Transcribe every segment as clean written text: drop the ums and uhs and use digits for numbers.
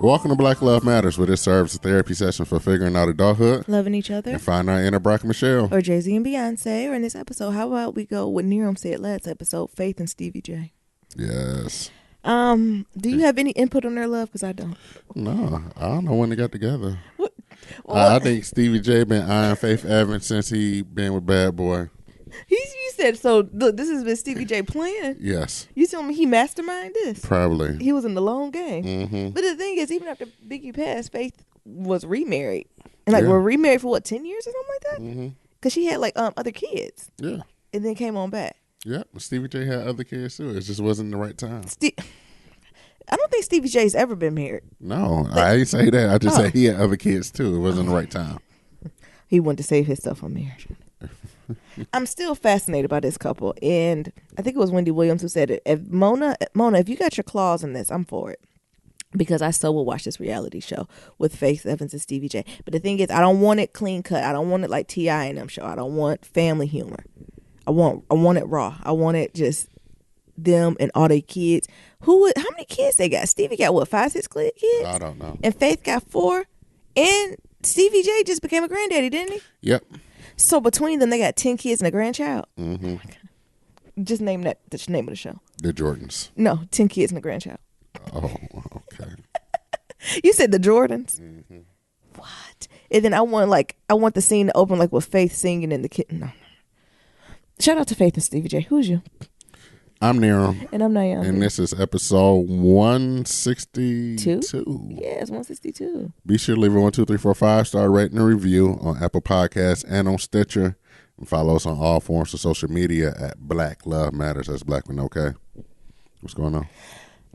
Welcome to Black Love Matters, where this serves as a therapy session for figuring out adulthood, loving each other, and finding our inner Brock and Michelle. Or Jay-Z and Beyonce. Or in this episode, how about we go with Nerum said last episode, Faith and Stevie J. Yes. Do you have any input on their love? Because I don't. No, I don't know when they got together. What? I think Stevie J been eyeing Faith Evans since he been with Bad Boy. You said, so look, this has been Stevie J playing? Yes. You telling me he masterminded this? Probably. He was in the long game. Mm-hmm. But the thing is, even after Biggie passed, Faith was remarried. And we're remarried for what, 10 years or something like that? Mm-hmm. Because she had other kids. Yeah. And then came on back. Yeah, Stevie J had other kids too. It just wasn't the right time. I don't think Stevie J's ever been married. No, I ain't say that. I just said he had other kids too. It wasn't the right time. He wanted to save himself on marriage. I'm still fascinated by this couple, and I think it was Wendy Williams who said it. If Mona, if you got your claws in this, I'm for it, because I so will watch this reality show with Faith Evans and Stevie J. But the thing is, I don't want it clean cut. I don't want it like T.I. and them show. I don't want family humor. I want it raw. I want it just them and all their kids. How many kids they got? Stevie got what, 5, 6 kids? I don't know. And Faith got 4, and Stevie J just became a granddaddy, didn't he? Yep. So between them, they got 10 kids and a grandchild. Mm-hmm. Oh, just name that. That's the name of the show. The Jordans. No, 10 kids and a grandchild. Oh, okay. You said the Jordans. Mm-hmm. What? And then I want the scene to open with Faith singing and the kid. No. Shout out to Faith and Stevie J. Who's you? I'm Nerum. And I'm Naomi. And this is episode 162. Yeah, it's 162. Be sure to leave a 1, 2, 3, 4, 5-star rating and review on Apple Podcasts and on Stitcher. And follow us on all forms of social media at Black Love Matters. That's Black with no K. What's going on?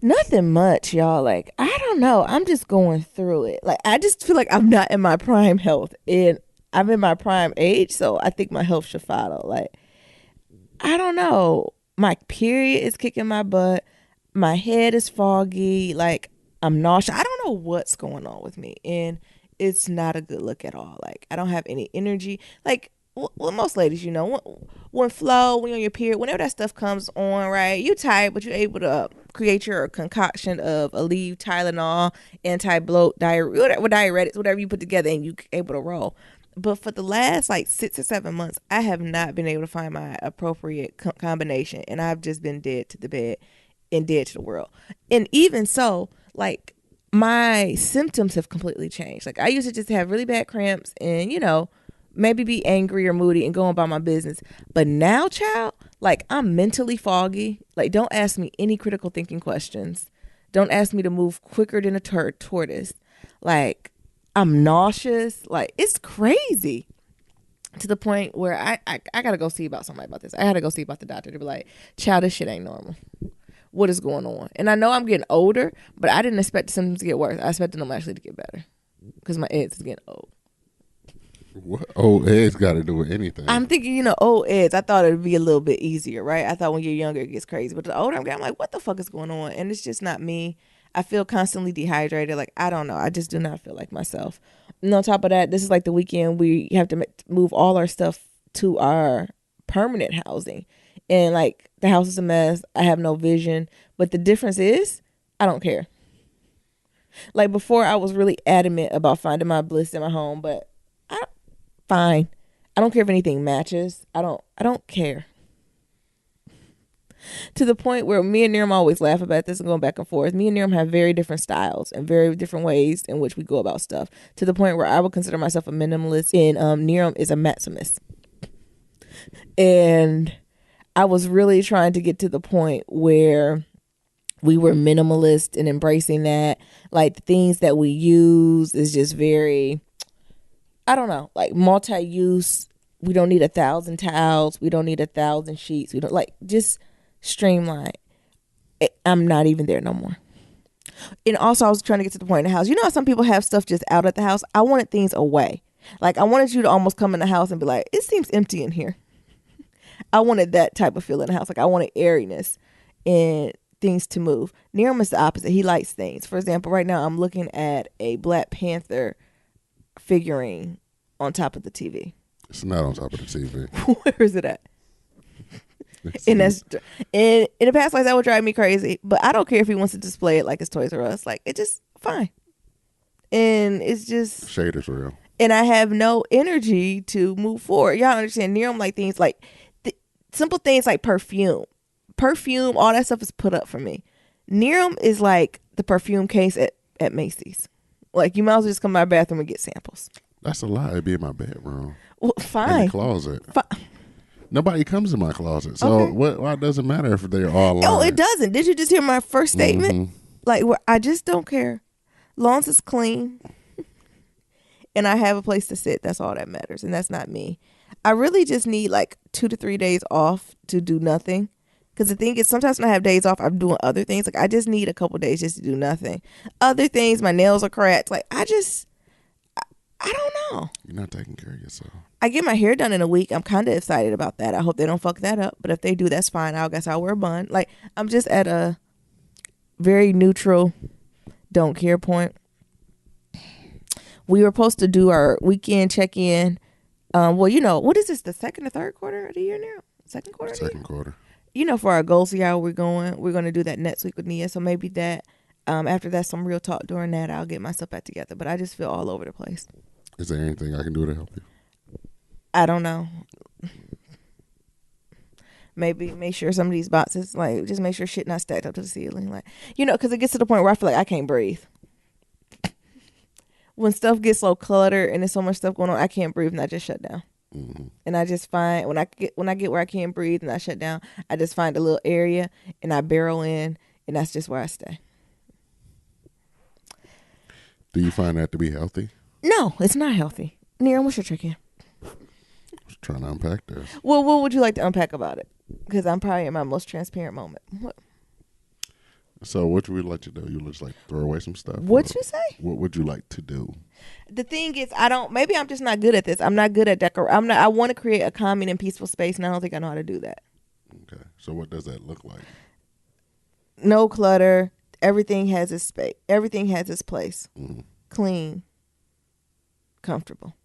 Nothing much, y'all. I don't know. I'm just going through it. I just feel like I'm not in my prime health. And I'm in my prime age, so I think my health should follow. I don't know. My period is kicking my butt. My head is foggy. I'm nauseous. I don't know what's going on with me. And it's not a good look at all. I don't have any energy. Well, most ladies, when flow, when you're on your period, whenever that stuff comes on, right, you tired, but you're able to create your concoction of Aleve, Tylenol, anti-bloat, diuretics, whatever you put together, and you're able to roll. But for the last 6 or 7 months, I have not been able to find my appropriate combination. And I've just been dead to the bed and dead to the world. And even so, my symptoms have completely changed. I used to just have really bad cramps and, maybe be angry or moody and go about my business. But now, child, I'm mentally foggy. Don't ask me any critical thinking questions. Don't ask me to move quicker than a tortoise. I'm nauseous. It's crazy to the point where I got to go see about somebody about this. I got to go see about the doctor to be like, child, this shit ain't normal. What is going on? And I know I'm getting older, but I didn't expect the symptoms to get worse. I expected them actually to get better because my AIDS is getting old. What old AIDS got to do with anything? I'm thinking, old AIDS, I thought it would be a little bit easier, right? I thought when you're younger, it gets crazy. But the older I'm getting, I'm like, what the fuck is going on? And it's just not me. I feel constantly dehydrated. I don't know. I just do not feel like myself. And on top of that, this is the weekend we have to move all our stuff to our permanent housing. And the house is a mess. I have no vision. But the difference is I don't care. Before I was really adamant about finding my bliss in my home, but fine. I don't care if anything matches. I don't care. To the point where me and Nerum always laugh about this and going back and forth. Me and Nerum have very different styles and very different ways in which we go about stuff. To the point where I would consider myself a minimalist and Nerum is a maximist. And I was really trying to get to the point where we were minimalist and embracing that. The things that we use is just very, I don't know, multi-use. We don't need 1,000 towels. We don't need 1,000 sheets. We don't just streamline. I'm not even there no more. And also I was trying to get to the point in the house. How some people have stuff just out at the house? I wanted things away. I wanted you to almost come in the house and be like, it seems empty in here. I wanted that type of feel in the house. I wanted airiness and things to move. Nerum is the opposite. He likes things. For example, right now I'm looking at a Black Panther figurine on top of the TV. It's not on top of the TV. Where is it at? And that's in the past, that would drive me crazy. But I don't care if he wants to display it like it's Toys R Us. It just fine. And it's just Shade is real. and I have no energy to move forward. Y'all understand? Near like things like simple things like perfume, all that stuff is put up for me. Nerum is like the perfume case at Macy's. Like you might as well just come to my bathroom and get samples. That's a lie. It'd be in my bedroom. Well, fine. In the closet. Nobody comes in my closet. So Okay. why does it matter if they're all lying? Oh, it doesn't. Did you just hear my first statement? Mm-hmm. Like, I just don't care. Long as it's clean and I have a place to sit, that's all that matters. And that's not me. I really just need like 2 to 3 days off to do nothing. Because the thing is, sometimes when I have days off, I'm doing other things. Like, I just need a couple days just to do nothing. Other things, my nails are cracked. Like, I don't know. You're not taking care of yourself. I get my hair done in a week. I'm kind of excited about that. I hope they don't fuck that up. But if they do, that's fine. I guess I'll wear a bun. Like, I'm just at a very neutral, don't care point. We were supposed to do our weekend check-in. Well, you know, what is this, the second or third quarter of the year now? Second quarter? Second quarter. You know, for our goals, see how we're going. We're going to do that next week with Nia. So maybe that, after that, some real talk during that, I'll get myself back together. But I just feel all over the place. Is there anything I can do to help you? I don't know. Maybe make sure some of these boxes, like, just make sure shit not stacked up to the ceiling. Like, you know, because it gets to the point where I feel like I can't breathe. When stuff gets so cluttered and there's so much stuff going on, I can't breathe and I just shut down. Mm-hmm. And I just find when I get where I can't breathe and I shut down, I just find a little area and I barrel in, and that's just where I stay. Do you find that to be healthy? No, it's not healthy. Neil, what's your check-in? I was trying to unpack this. Well, what would you like to unpack about it? Because I'm probably in my most transparent moment. What? So what would you like to do? You just like throw away some stuff? What'd you say? What would you like to do? The thing is, maybe I'm just not good at this. I'm not good at I want to create a calming and peaceful space, and I don't think I know how to do that. Okay. So what does that look like? No clutter. Everything has its space. Everything has its place. Mm-hmm. Clean. Comfortable.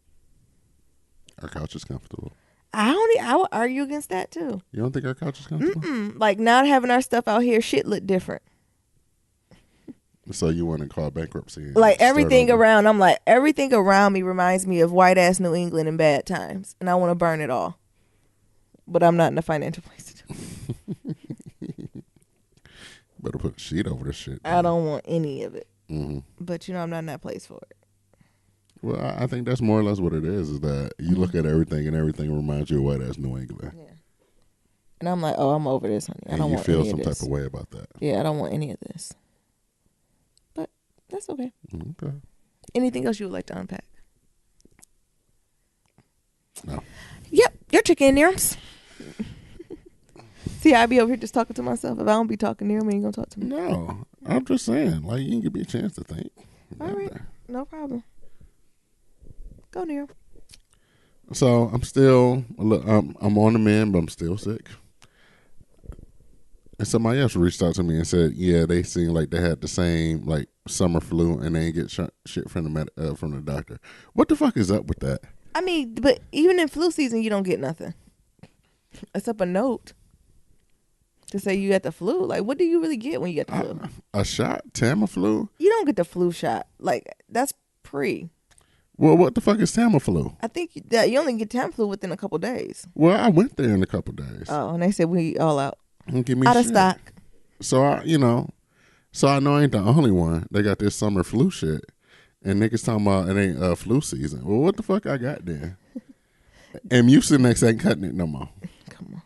Our couch is comfortable. I would argue against that too. You don't think our couch is comfortable? Like, not having our stuff out here, shit look different. So you want to call bankruptcy? And Like, start everything over? around, I'm like, everything around me reminds me of white ass New England in bad times, and I want to burn it all. But I'm not in a financial place to do it. Better put a sheet over this shit. I don't want any of it. Mm-hmm. But you know, I'm not in that place for it. Well, I think that's more or less what it is that you look at everything and everything reminds you of white ass New England. Yeah. And I'm like, oh, I'm over this, honey. I And don't you want feel any some of this. type of way about that. Yeah, I don't want any of this. But that's okay. Okay. Anything else you would like to unpack? No. Yep, your chicken ears. See, I be over here just talking to myself. If I don't be talking near me, you ain't gonna talk to me. No. I'm just saying, like, you can give me a chance to think. All right, no problem. Go near. So I'm still, I'm on the mend, but I'm still sick. And somebody else reached out to me and said, yeah, they seem like they had the same like summer flu and they ain't get shit from the doctor. What the fuck is up with that? I mean, but even in flu season, you don't get nothing except a note to say you got the flu. Like, what do you really get when you get the flu? A shot, Tamiflu. You don't get the flu shot. Like, that's pre. Well, what the fuck is Tamiflu? I think that you only get Tamiflu within a couple days. Well, I went there in a couple days. Oh, and they said we all out. And give me Out of shit. stock. So I know I ain't the only one. They got this summer flu shit, and niggas talking about it ain't flu season. Well, what the fuck I got then? And Mucinex ain't cutting it no more. Come on.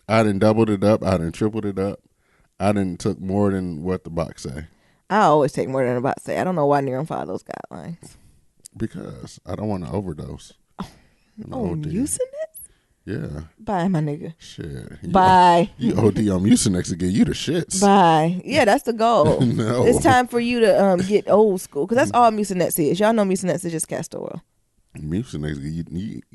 I done doubled it up. I done tripled it up. I done took more than what the box say. I always take more than about to say. I don't know why Near follow those guidelines. Because I don't want to overdose. Oh, OD. Mucinex? Yeah. Bye, my nigga. Shit. Bye. You OD on Mucinex to get you the shits. Bye. Yeah, that's the goal. No. It's time for you to get old school, because that's all Mucinex is. Y'all know Mucinex is just castor oil. Mucinex,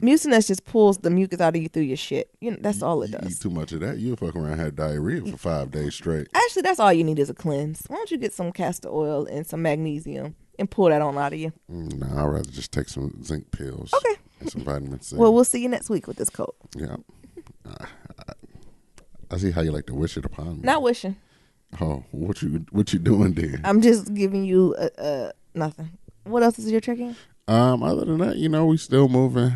Mucinex just pulls the mucus out of you through your shit. You know, that's all it you eat does. too much of that, you'll fuck around and have diarrhea for 5 days straight. Actually, that's all you need is a cleanse. Why don't you get some castor oil and some magnesium and pull that on out of you? No, I'd rather just take some zinc pills. Okay. And some vitamin C. Well, we'll see you next week with this coat. Yeah. I see how you like to wish it upon me. Not wishing. Oh, what you doing there? I'm just giving you nothing. What else is your check-in? Other than that, we still moving.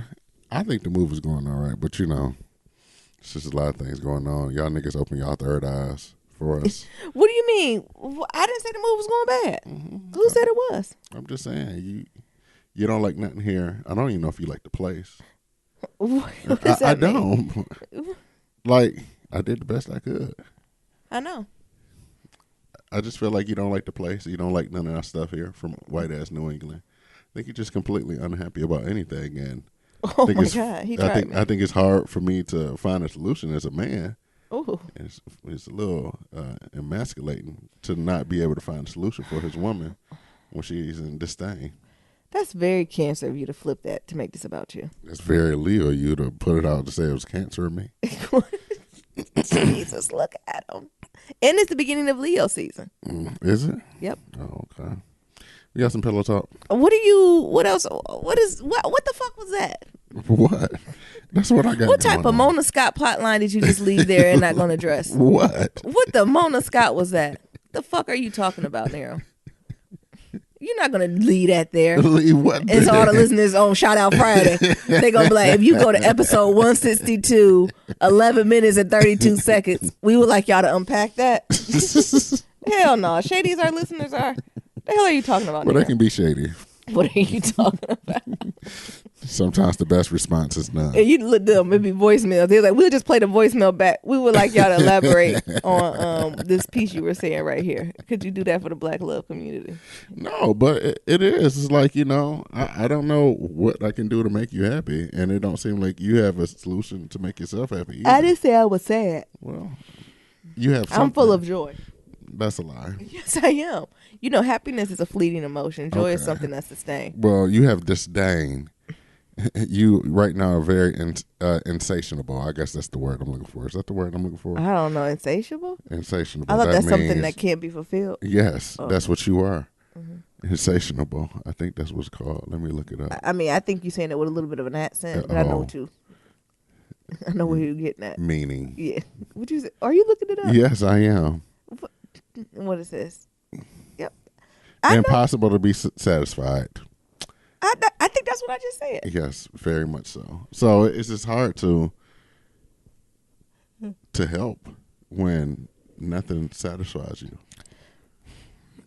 I think the move is going all right, but it's just a lot of things going on. Y'all niggas open y'all third eyes for us. What do you mean? I didn't say the move was going bad. Mm-hmm. Who said it was? I'm just saying you don't like nothing here. I don't even know if you like the place. What does that mean? Don't. Like, I did the best I could. I know. I just feel like you don't like the place. You don't like none of our stuff here from white ass New England. I think you're just completely unhappy about anything, and Oh my God, he tried me. I think it's hard for me to find a solution as a man. Ooh. It's a little emasculating to not be able to find a solution for his woman when she's in disdain. That's very Cancer of you to flip that to make this about you. It's very Leo of you to put it out to say it was Cancer of me. Jesus, look at him. And it's the beginning of Leo season. Is it? Yep. Oh, okay. We got some pillow talk. What else? What the fuck was that? What? That's what I got. What type of Mona Scott plot line did you just leave there and not going to address? What? What the Mona Scott was that? The fuck are you talking about, Nero? You're not going to leave that there. Leave what? It's all the listeners on Shout Out Friday. They're going to be like, if you go to episode 162, 11 minutes and 32 seconds, we would like y'all to unpack that. Hell no. Shady as our listeners are. The hell are you talking about? Well, Nero? they can be shady. What are you talking about? Sometimes the best response is none. And you look them, it'd be voicemails. They're like, we'll just play the voicemail back. We would like y'all to elaborate on this piece you were saying right here. Could you do that for the Black love community? No, but it is. It's like, I don't know what I can do to make you happy, and it don't seem like you have a solution to make yourself happy either. I didn't say I was sad. Well, you have something. I'm full of joy. That's a lie. Yes, I am. Happiness is a fleeting emotion. Joy is something that's sustained. Well, you have disdain. You right now are very insatiable. I guess that's the word I'm looking for. Is that the word I'm looking for? I don't know. Insatiable? Insatiable. I thought that's means, something that can't be fulfilled. Yes, Oh. that's what you are. Mm-hmm. Insatiable. I think that's what's called. Let me look it up. I think you're saying it with a little bit of an accent, but I know what I know where you're getting at. Meaning. Yeah. What you say? Are you looking it up? Yes, I am. What is this? Yep. Impossible to be satisfied. I think that's what I just said. Yes, very much so. So it's just hard to help when nothing satisfies you.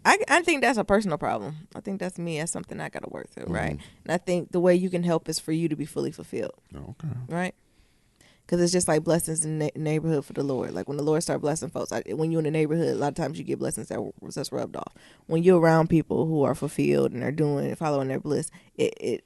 I think that's a personal problem. I think that's me. That's something I got to work through, right? And I think the way you can help is for you to be fully fulfilled. Okay. Right? Because it's just like blessings in the neighborhood for the Lord. Like when the Lord start blessing folks, when you're in the neighborhood, a lot of times you get blessings that's rubbed off. When you're around people who are fulfilled and are following their bliss, it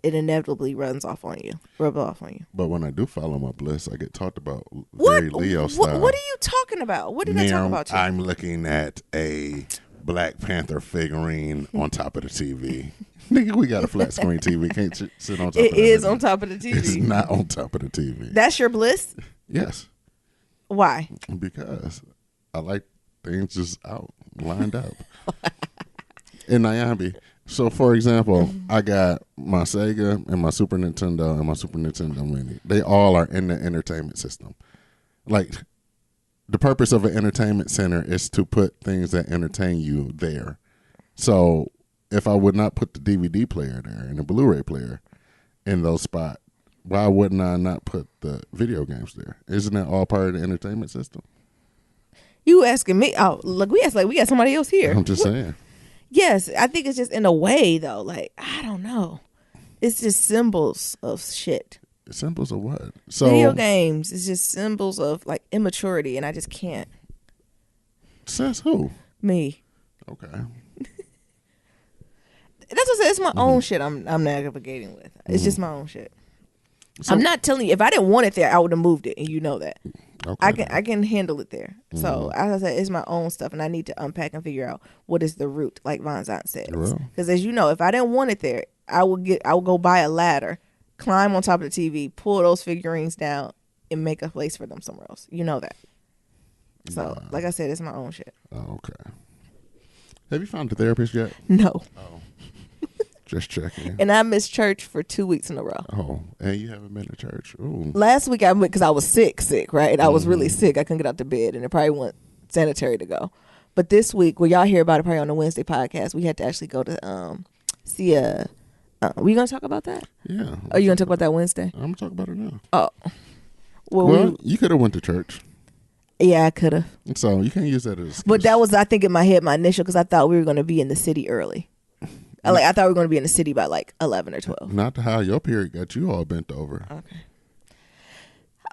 inevitably rubs off on you. But when I do follow my bliss, I get talked about very Leo style. What are you talking about? What did I talk about you? I'm looking at a Black Panther figurine on top of the TV. Nigga, we got a flat screen TV. Can't sit on top of it. It is on top of the TV. It's not on top of the TV. That's your bliss? Yes. Why? Because I like things just out, lined up. In Nyambi. So, for example, I got my Sega and my Super Nintendo and my Super Nintendo Mini. They all are in the entertainment system. Like, the purpose of an entertainment center is to put things that entertain you there. So, if I would not put the DVD player there and the Blu-ray player in those spots, why wouldn't I not put the video games there? Isn't that all part of the entertainment system? You asking me? Oh, look, we got somebody else here. I'm just saying. Yes, I think it's just in a way though. Like I don't know, it's just symbols of shit. Symbols of what? So video games is just symbols of like immaturity, and I just can't. Says who? Me. Okay. That's what I said. It's my own shit. I'm navigating with. It's just my own shit. So, I'm not telling you. If I didn't want it there, I would have moved it, and you know that. Okay. I can handle it there. So as I said, it's my own stuff, and I need to unpack and figure out what is the root, like Von Zant says. Because as you know, if I didn't want it there, I would go buy a ladder, climb on top of the TV, pull those figurines down, and make a place for them somewhere else. You know that. So, like I said, it's my own shit. Oh, okay. Have you found a therapist yet? No. Oh. Just checking. And I missed church for 2 weeks in a row. Oh, and you haven't been to church. Ooh. Last week I went because I was sick, right? I was really sick. I couldn't get out to bed, and it probably wasn't sanitary to go. But this week, well, y'all hear about it probably on the Wednesday podcast. We had to actually go to see a. Were you gonna talk about that? Yeah. Are you gonna talk about that Wednesday? I'm gonna talk about it now. Oh, well, you could have went to church. Yeah, I could have. So you can't use that as an excuse. But that was, I think, in my head, my initial, because I thought we were gonna be in the city early. I thought we were gonna be in the city by like 11 or 12. Not to how your period got you all bent over. Okay.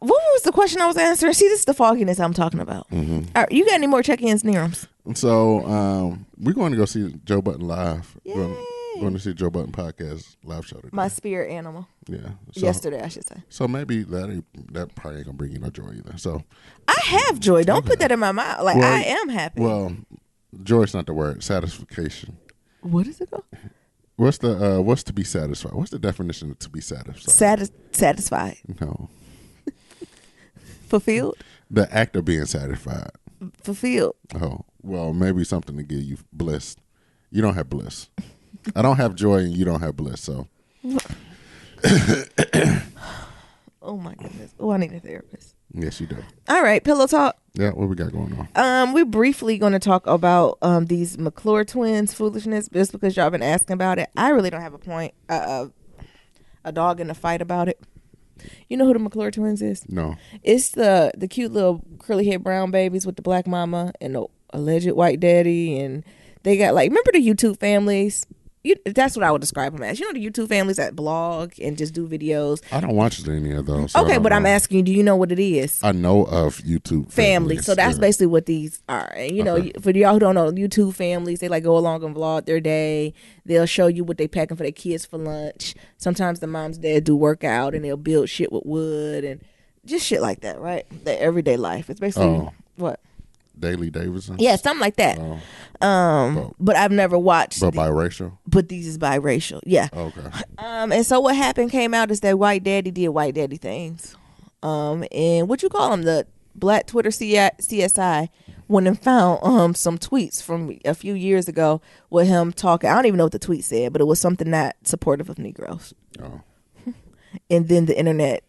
What was the question I was answering? See, this is the fogginess I'm talking about. Mm-hmm. All right, you got any more check-ins, Nerums? So we're going to go see Joe Button live. Yay. Going to see Joe Button podcast live show today. My spirit animal. Yeah. So, yesterday, I should say. So maybe that probably ain't gonna bring you no joy either. So I have joy. Don't put that in my mouth. Like, well, I am happy. Well, joy's not the word. Satisfaction. What is it called? What's to be satisfied? What's the definition of to be satisfied? Satisfied. No. Fulfilled. The act of being satisfied. Fulfilled. Oh, well, maybe something to give you bliss. You don't have bliss. I don't have joy and you don't have bliss, so. Oh my goodness. Oh, I need a therapist. Yes, you do. All right, pillow talk. Yeah, what we got going on? We're briefly going to talk about these McClure twins foolishness, just because y'all been asking about it. I really don't have a point, a dog in the fight about it. You know who the McClure twins is? No. It's the cute little curly haired brown babies with the black mama and the alleged white daddy, and they got like, remember the YouTube families? That's what I would describe them as. You know, the YouTube families that blog and just do videos. I don't watch any of those. So okay, but I'm asking you, do you know what it is? I know of YouTube families. So that's basically what these are. And you know, for y'all who don't know, YouTube families, they like go along and vlog their day. They'll show you what they packing for their kids for lunch. Sometimes the mom's dad do workout and they'll build shit with wood and just shit like that, right? Their everyday life. It's basically what? Daily Davidson? Yeah, something like that. But I've never watched. But biracial? But these is biracial. Yeah. Okay. And so what happened came out is that white daddy did white daddy things. And what you call him, the Black Twitter CSI went and found some tweets from a few years ago with him talking. I don't even know what the tweet said, but it was something not supportive of Negroes. Oh. And then the internet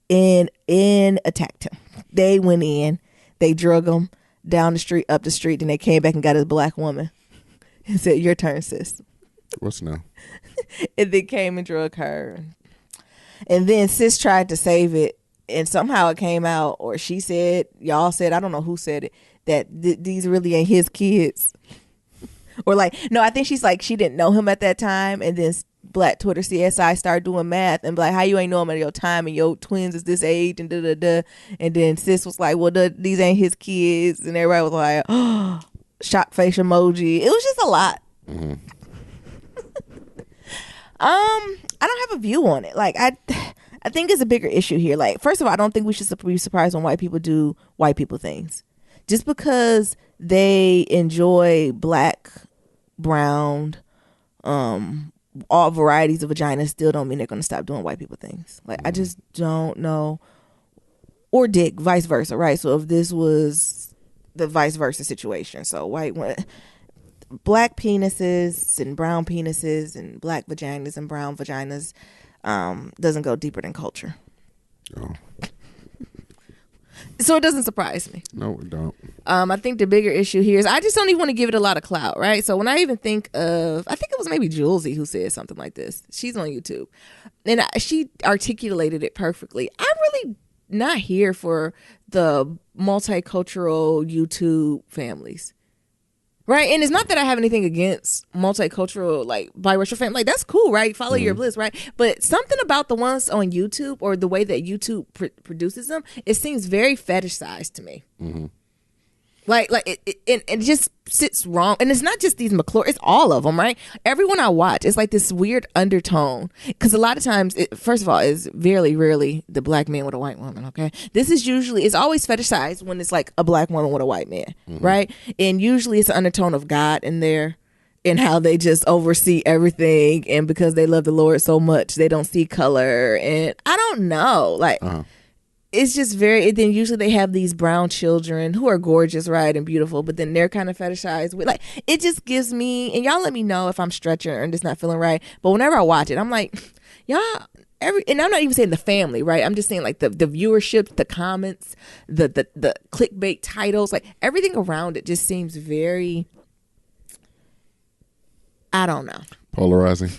attacked him. They went in, they drug him down the street, up the street, then they came back and got his black woman and said, "Your turn, sis." What's now? And then came and drug her. And then sis tried to save it, and somehow it came out, or she said, y'all said, I don't know who said it, that these really ain't his kids. Or like, no, I think she's like, she didn't know him at that time, and then Black Twitter CSI started doing math and be like, how you ain't know him at your time and your twins is this age and da-da-da. And then sis was like, well, these ain't his kids. And everybody was like, oh, shock face emoji. It was just a lot. Mm-hmm. I don't have a view on it. Like, I think it's a bigger issue here. Like, first of all, I don't think we should be surprised when white people do white people things. Just because they enjoy black, brown, all varieties of vaginas still don't mean they're going to stop doing white people things. Like, I just don't know. Or dick, vice versa, right? So if this was the vice versa situation, so black penises and brown penises and black vaginas and brown vaginas doesn't go deeper than culture. Oh. So it doesn't surprise me. No, it don't. I think the bigger issue here is I just don't even want to give it a lot of clout, right? So when I even think of, I think it was maybe Julesy who said something like this. She's on YouTube. And she articulated it perfectly. I'm really not here for the multicultural YouTube families. Right? And it's not that I have anything against multicultural, like, biracial family. Like, that's cool, right? Follow your bliss, right? But something about the ones on YouTube or the way that YouTube produces them, it seems very fetishized to me. Mm-hmm. Like it just sits wrong. And it's not just these McClure, it's all of them, right? Everyone I watch, it's like this weird undertone. Because a lot of times, first of all, it's very rarely the black man with a white woman, okay? This is usually, it's always fetishized when it's like a black woman with a white man, right? And usually it's an undertone of God in there and how they just oversee everything. And because they love the Lord so much, they don't see color. And I don't know, like... It's just then usually they have these brown children who are gorgeous, right, and beautiful, but then they're kind of fetishized with, like, it just gives me, and y'all let me know if I'm stretching or just not feeling right, but whenever I watch it, I'm like, y'all, and I'm not even saying the family, right? I'm just saying like the viewership, the comments, the clickbait titles, like everything around it just seems very, I don't know. Polarizing.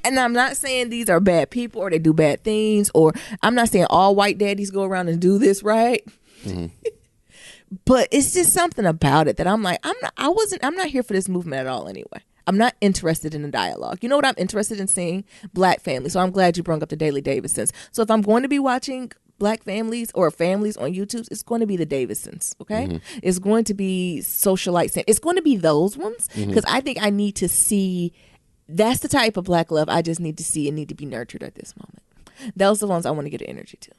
And I'm not saying these are bad people or they do bad things, or I'm not saying all white daddies go around and do this, right? Mm-hmm. But it's just something about it that I'm like, I'm not here for this movement at all anyway. I'm not interested in a dialogue. You know what I'm interested in seeing? Black families. So I'm glad you brought up the Daily Davidsons. So if I'm going to be watching black families or families on YouTube, it's going to be the Davidsons, okay? Mm-hmm. It's going to be socialites. It's going to be those ones because I think I need to see, that's the type of black love I just need to see and need to be nurtured at this moment. Those are the ones I want to get energy to.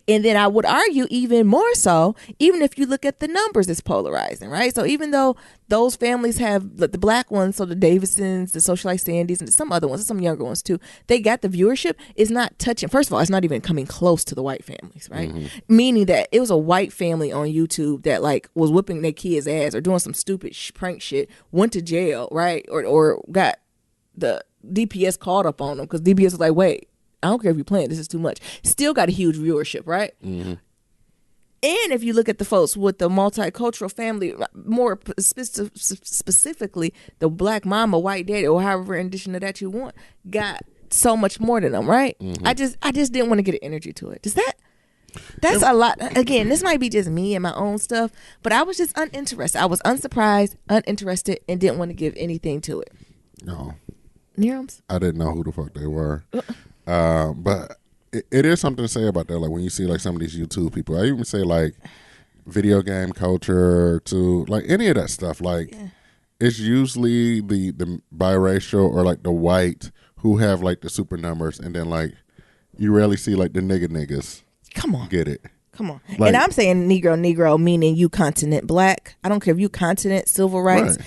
And then I would argue even more so, even if you look at the numbers, it's polarizing, right? So even though those families have the black ones, so the Davidsons, the Socialite Sandys, and some other ones, some younger ones too, they got the viewership, it's not touching. First of all, it's not even coming close to the white families, right? Mm-hmm. Meaning that it was a white family on YouTube that like was whipping their kids' ass or doing some stupid prank shit, went to jail, right? Or got the DPS called up on them because DPS was like, wait, I don't care if you're playing, this is too much. Still got a huge viewership, right? Mm-hmm. And if you look at the folks with the multicultural family, more specifically, the black mama, white daddy, or however rendition of that you want, got so much more than them, right? Mm-hmm. I just didn't want to get energy to it. That's a lot. Again, this might be just me and my own stuff, but I was just uninterested. I was unsurprised, uninterested, and didn't want to give anything to it. No. Nearums? I didn't know who the fuck they were. But it is something to say about that. Like when you see like some of these YouTube people, I even say like video game culture to like any of that stuff. Like it's usually the biracial or like the white who have like the super numbers, and then like you rarely see like the niggas. Come on, get it? Come on. Like, and I'm saying Negro meaning you continent black. I don't care if you continent civil rights,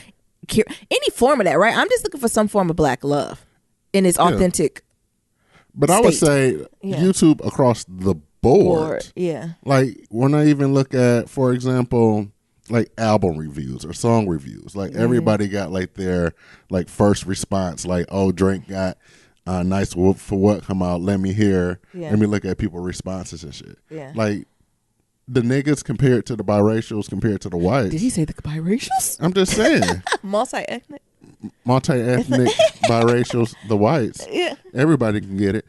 any form of that. Right? I'm just looking for some form of black love in its authentic. But I would say YouTube across the board. Yeah. Like when I even look at, for example, like album reviews or song reviews, like everybody got like their like first response, like, oh, Drake got a nice whoop for what come out. Let me hear. Yeah. Let me look at people's responses and shit. Yeah. Like the niggas compared to the biracials compared to the whites. Did he say the biracials? I'm just saying. Multi-ethnic, biracials, the whites. Yeah. Everybody can get it.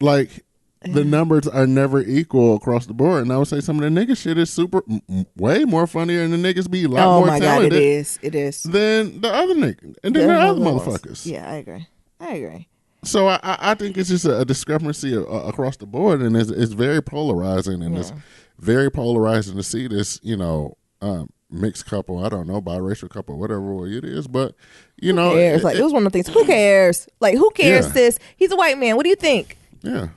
Like the numbers are never equal across the board. And I would say some of the nigga shit is way more funnier, and the niggas be a lot more talented. Oh my God, it is. Than the other nigga. And then there are other motherfuckers. Yeah, I agree. So I think it's just a discrepancy across the board, and it's very polarizing, and it's very polarizing to see this, mixed couple, I don't know, biracial couple, whatever it is, but who cares? Like it was one of the things. Who cares? Like who cares, sis? He's a white man. What do you think? Yeah.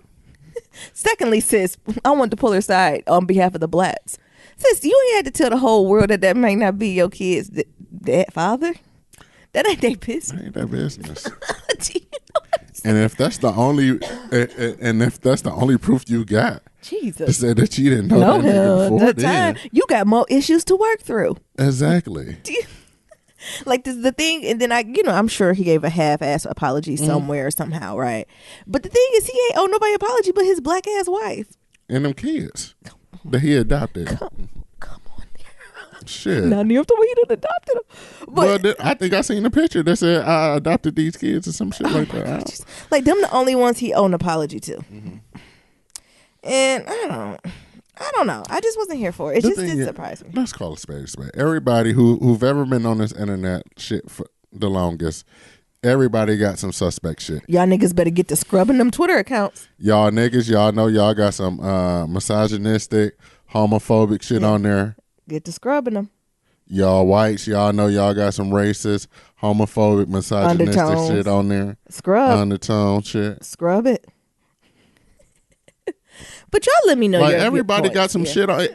Secondly, sis, I want to pull her side on behalf of the blacks. Sis, you ain't had to tell the whole world that might not be your kid's dad, father. That ain't their business. That ain't their business. And if that's the only proof you got, Jesus, to say that you didn't know that nigga before then, you got more issues to work through. Exactly. Like this is the thing, and then I'm sure he gave a half-ass apology somewhere somehow, right? But the thing is, he ain't owe nobody apology but his black ass wife and them kids that he adopted. Come on, shit. Not near the way he done adopted them. But I think I seen a picture that said I adopted these kids or some shit like that. Like them, the only ones he owed an apology to. Mm-hmm. And I don't know. I just wasn't here for it. It just did surprise me. Let's call a spade a spade. Everybody who've ever been on this internet shit for the longest, everybody got some suspect shit. Y'all niggas better get to scrubbing them Twitter accounts. Y'all niggas, y'all know y'all got some misogynistic, homophobic shit on there. Get to scrubbing them. Y'all whites, y'all know y'all got some racist, homophobic, misogynistic undertones. Shit on there. Scrub. Undertone shit. Scrub it. But y'all let me know. Like everybody got some shit on.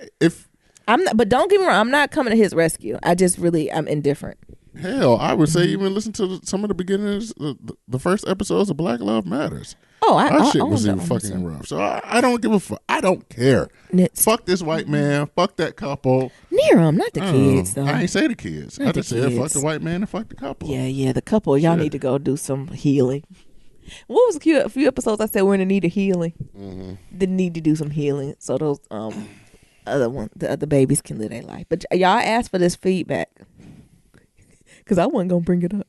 But don't get me wrong, I'm not coming to his rescue. I'm indifferent. Hell, I would say even listen to some of the beginnings, the first episodes of Black Love Matters. Oh, our shit was even fucking rough. So I don't give a fuck. I don't care. Fuck this white man. Fuck that couple. Near him, not the kids though. I ain't say the kids. I just said fuck the white man and fuck the couple. Yeah, the couple. Y'all need to go do some healing. What was a few episodes I said we're in the need of healing. Mm-hmm. The need to do some healing so those the other babies can live their life. But y'all asked for this feedback because I wasn't gonna bring it up.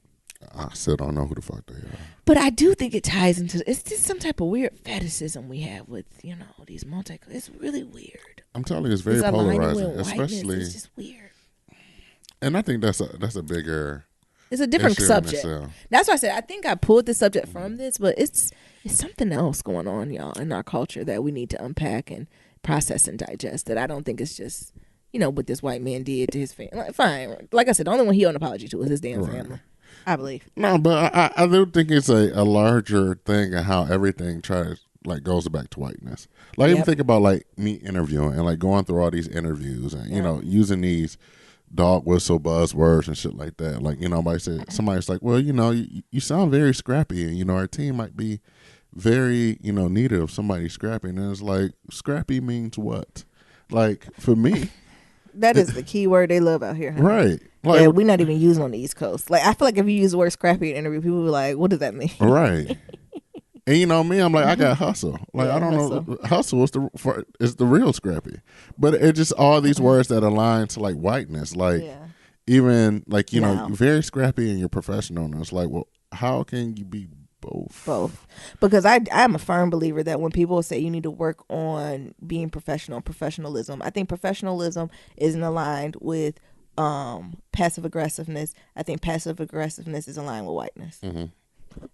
I still don't know who the fuck they are. But I do think it ties into it's just some type of weird fetishism we have with these It's really weird. I'm telling you, it's very It's aligning polarizing, with whiteness. especially. It's just weird. And I think that's a bigger. It's a different issue in subject. itself. That's why I said I think I pulled the subject from this, but it's something else going on, y'all, in our culture that we need to unpack and process and digest. That I don't think it's just what this white man did to his family. Like, fine, like I said, the only one he owed an apology to was his damn family. I believe. No, but I do think it's a larger thing and how everything goes back to whiteness. Like even think about like me interviewing and like going through all these interviews and using these dog whistle buzzwords and shit like that. Like somebody's like, well, you sound very scrappy, and our team might be very needed of somebody scrappy, and it's like scrappy means what? Like for me. That is the key word they love out here. Huh? Right. Like, we're not even using on the East Coast. Like, I feel like if you use the word scrappy in an interview, people will be like, what does that mean? Right. And me, I'm like, I got hustle. Like, I don't know. Hustle is the real scrappy. But it's just all these words that align to like whiteness. Like, even like, very scrappy in your professionalness. Like, well, how can you be both? Because I'm a firm believer that when people say you need to work on being professionalism, I think professionalism isn't aligned with passive aggressiveness. I think passive aggressiveness is aligned with whiteness. Mm-hmm.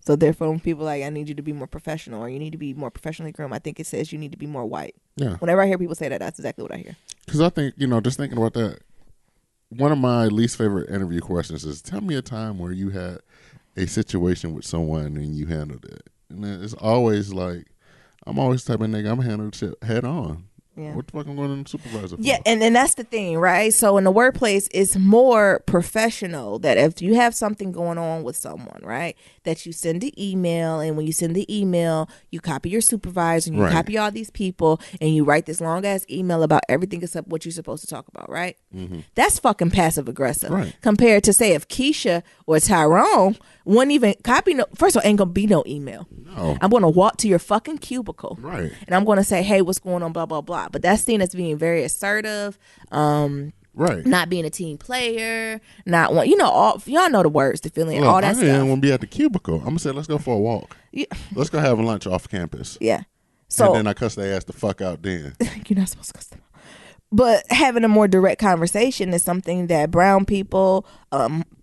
So therefore, when people are like, I need you to be more professional or you need to be more professionally groomed, I think it says you need to be more white. Yeah. Whenever I hear people say that, that's exactly what I hear. Because I think, just thinking about that, one of my least favorite interview questions is, tell me a time where you had a situation with someone and you handled it. And it's always like, I'm always the type of nigga, I'm handling shit head on. Yeah. What the fuck I'm going to supervisor for? Yeah, and that's the thing, right? So in the workplace, it's more professional that if you have something going on with someone, right, that you send an email, and when you send the email, you copy your supervisor, and you copy all these people, and you write this long-ass email about everything except what you're supposed to talk about, right? Mm-hmm. That's fucking passive-aggressive. Right. Compared to, say, if Keisha or Tyrone wouldn't even copy first of all, ain't gonna be no email. No. I'm gonna walk to your fucking cubicle. Right. And I'm gonna say, hey, what's going on, blah, blah, blah. But that's seen as being very assertive, right? Not being a team player, not one, y'all know the words, the feeling, all that stuff. I ain't gonna be at the cubicle. I'm gonna say, let's go for a walk. Yeah. Let's go have lunch off campus. Yeah. So, and then I cuss their ass the fuck out then. You're not supposed to cuss them out. But having a more direct conversation is something that brown people,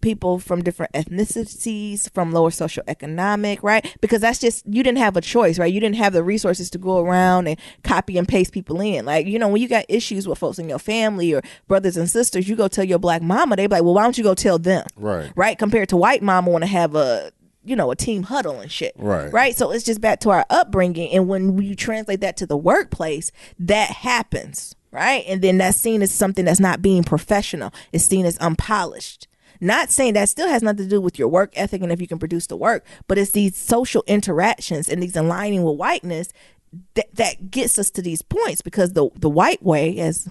people from different ethnicities, from lower socioeconomic, right? Because that's just, you didn't have a choice, right? You didn't have the resources to go around and copy and paste people in. Like, when you got issues with folks in your family or brothers and sisters, you go tell your black mama, they be like, well, why don't you go tell them? Right. Right? Compared to white mama want to have a team huddle and shit. Right. Right. So it's just back to our upbringing. And when you translate that to the workplace, that happens. Right. And then that's seen as something that's not being professional. It's seen as unpolished. Not saying that still has nothing to do with your work ethic and if you can produce the work, but it's these social interactions and these aligning with whiteness that gets us to these points, because the white way, as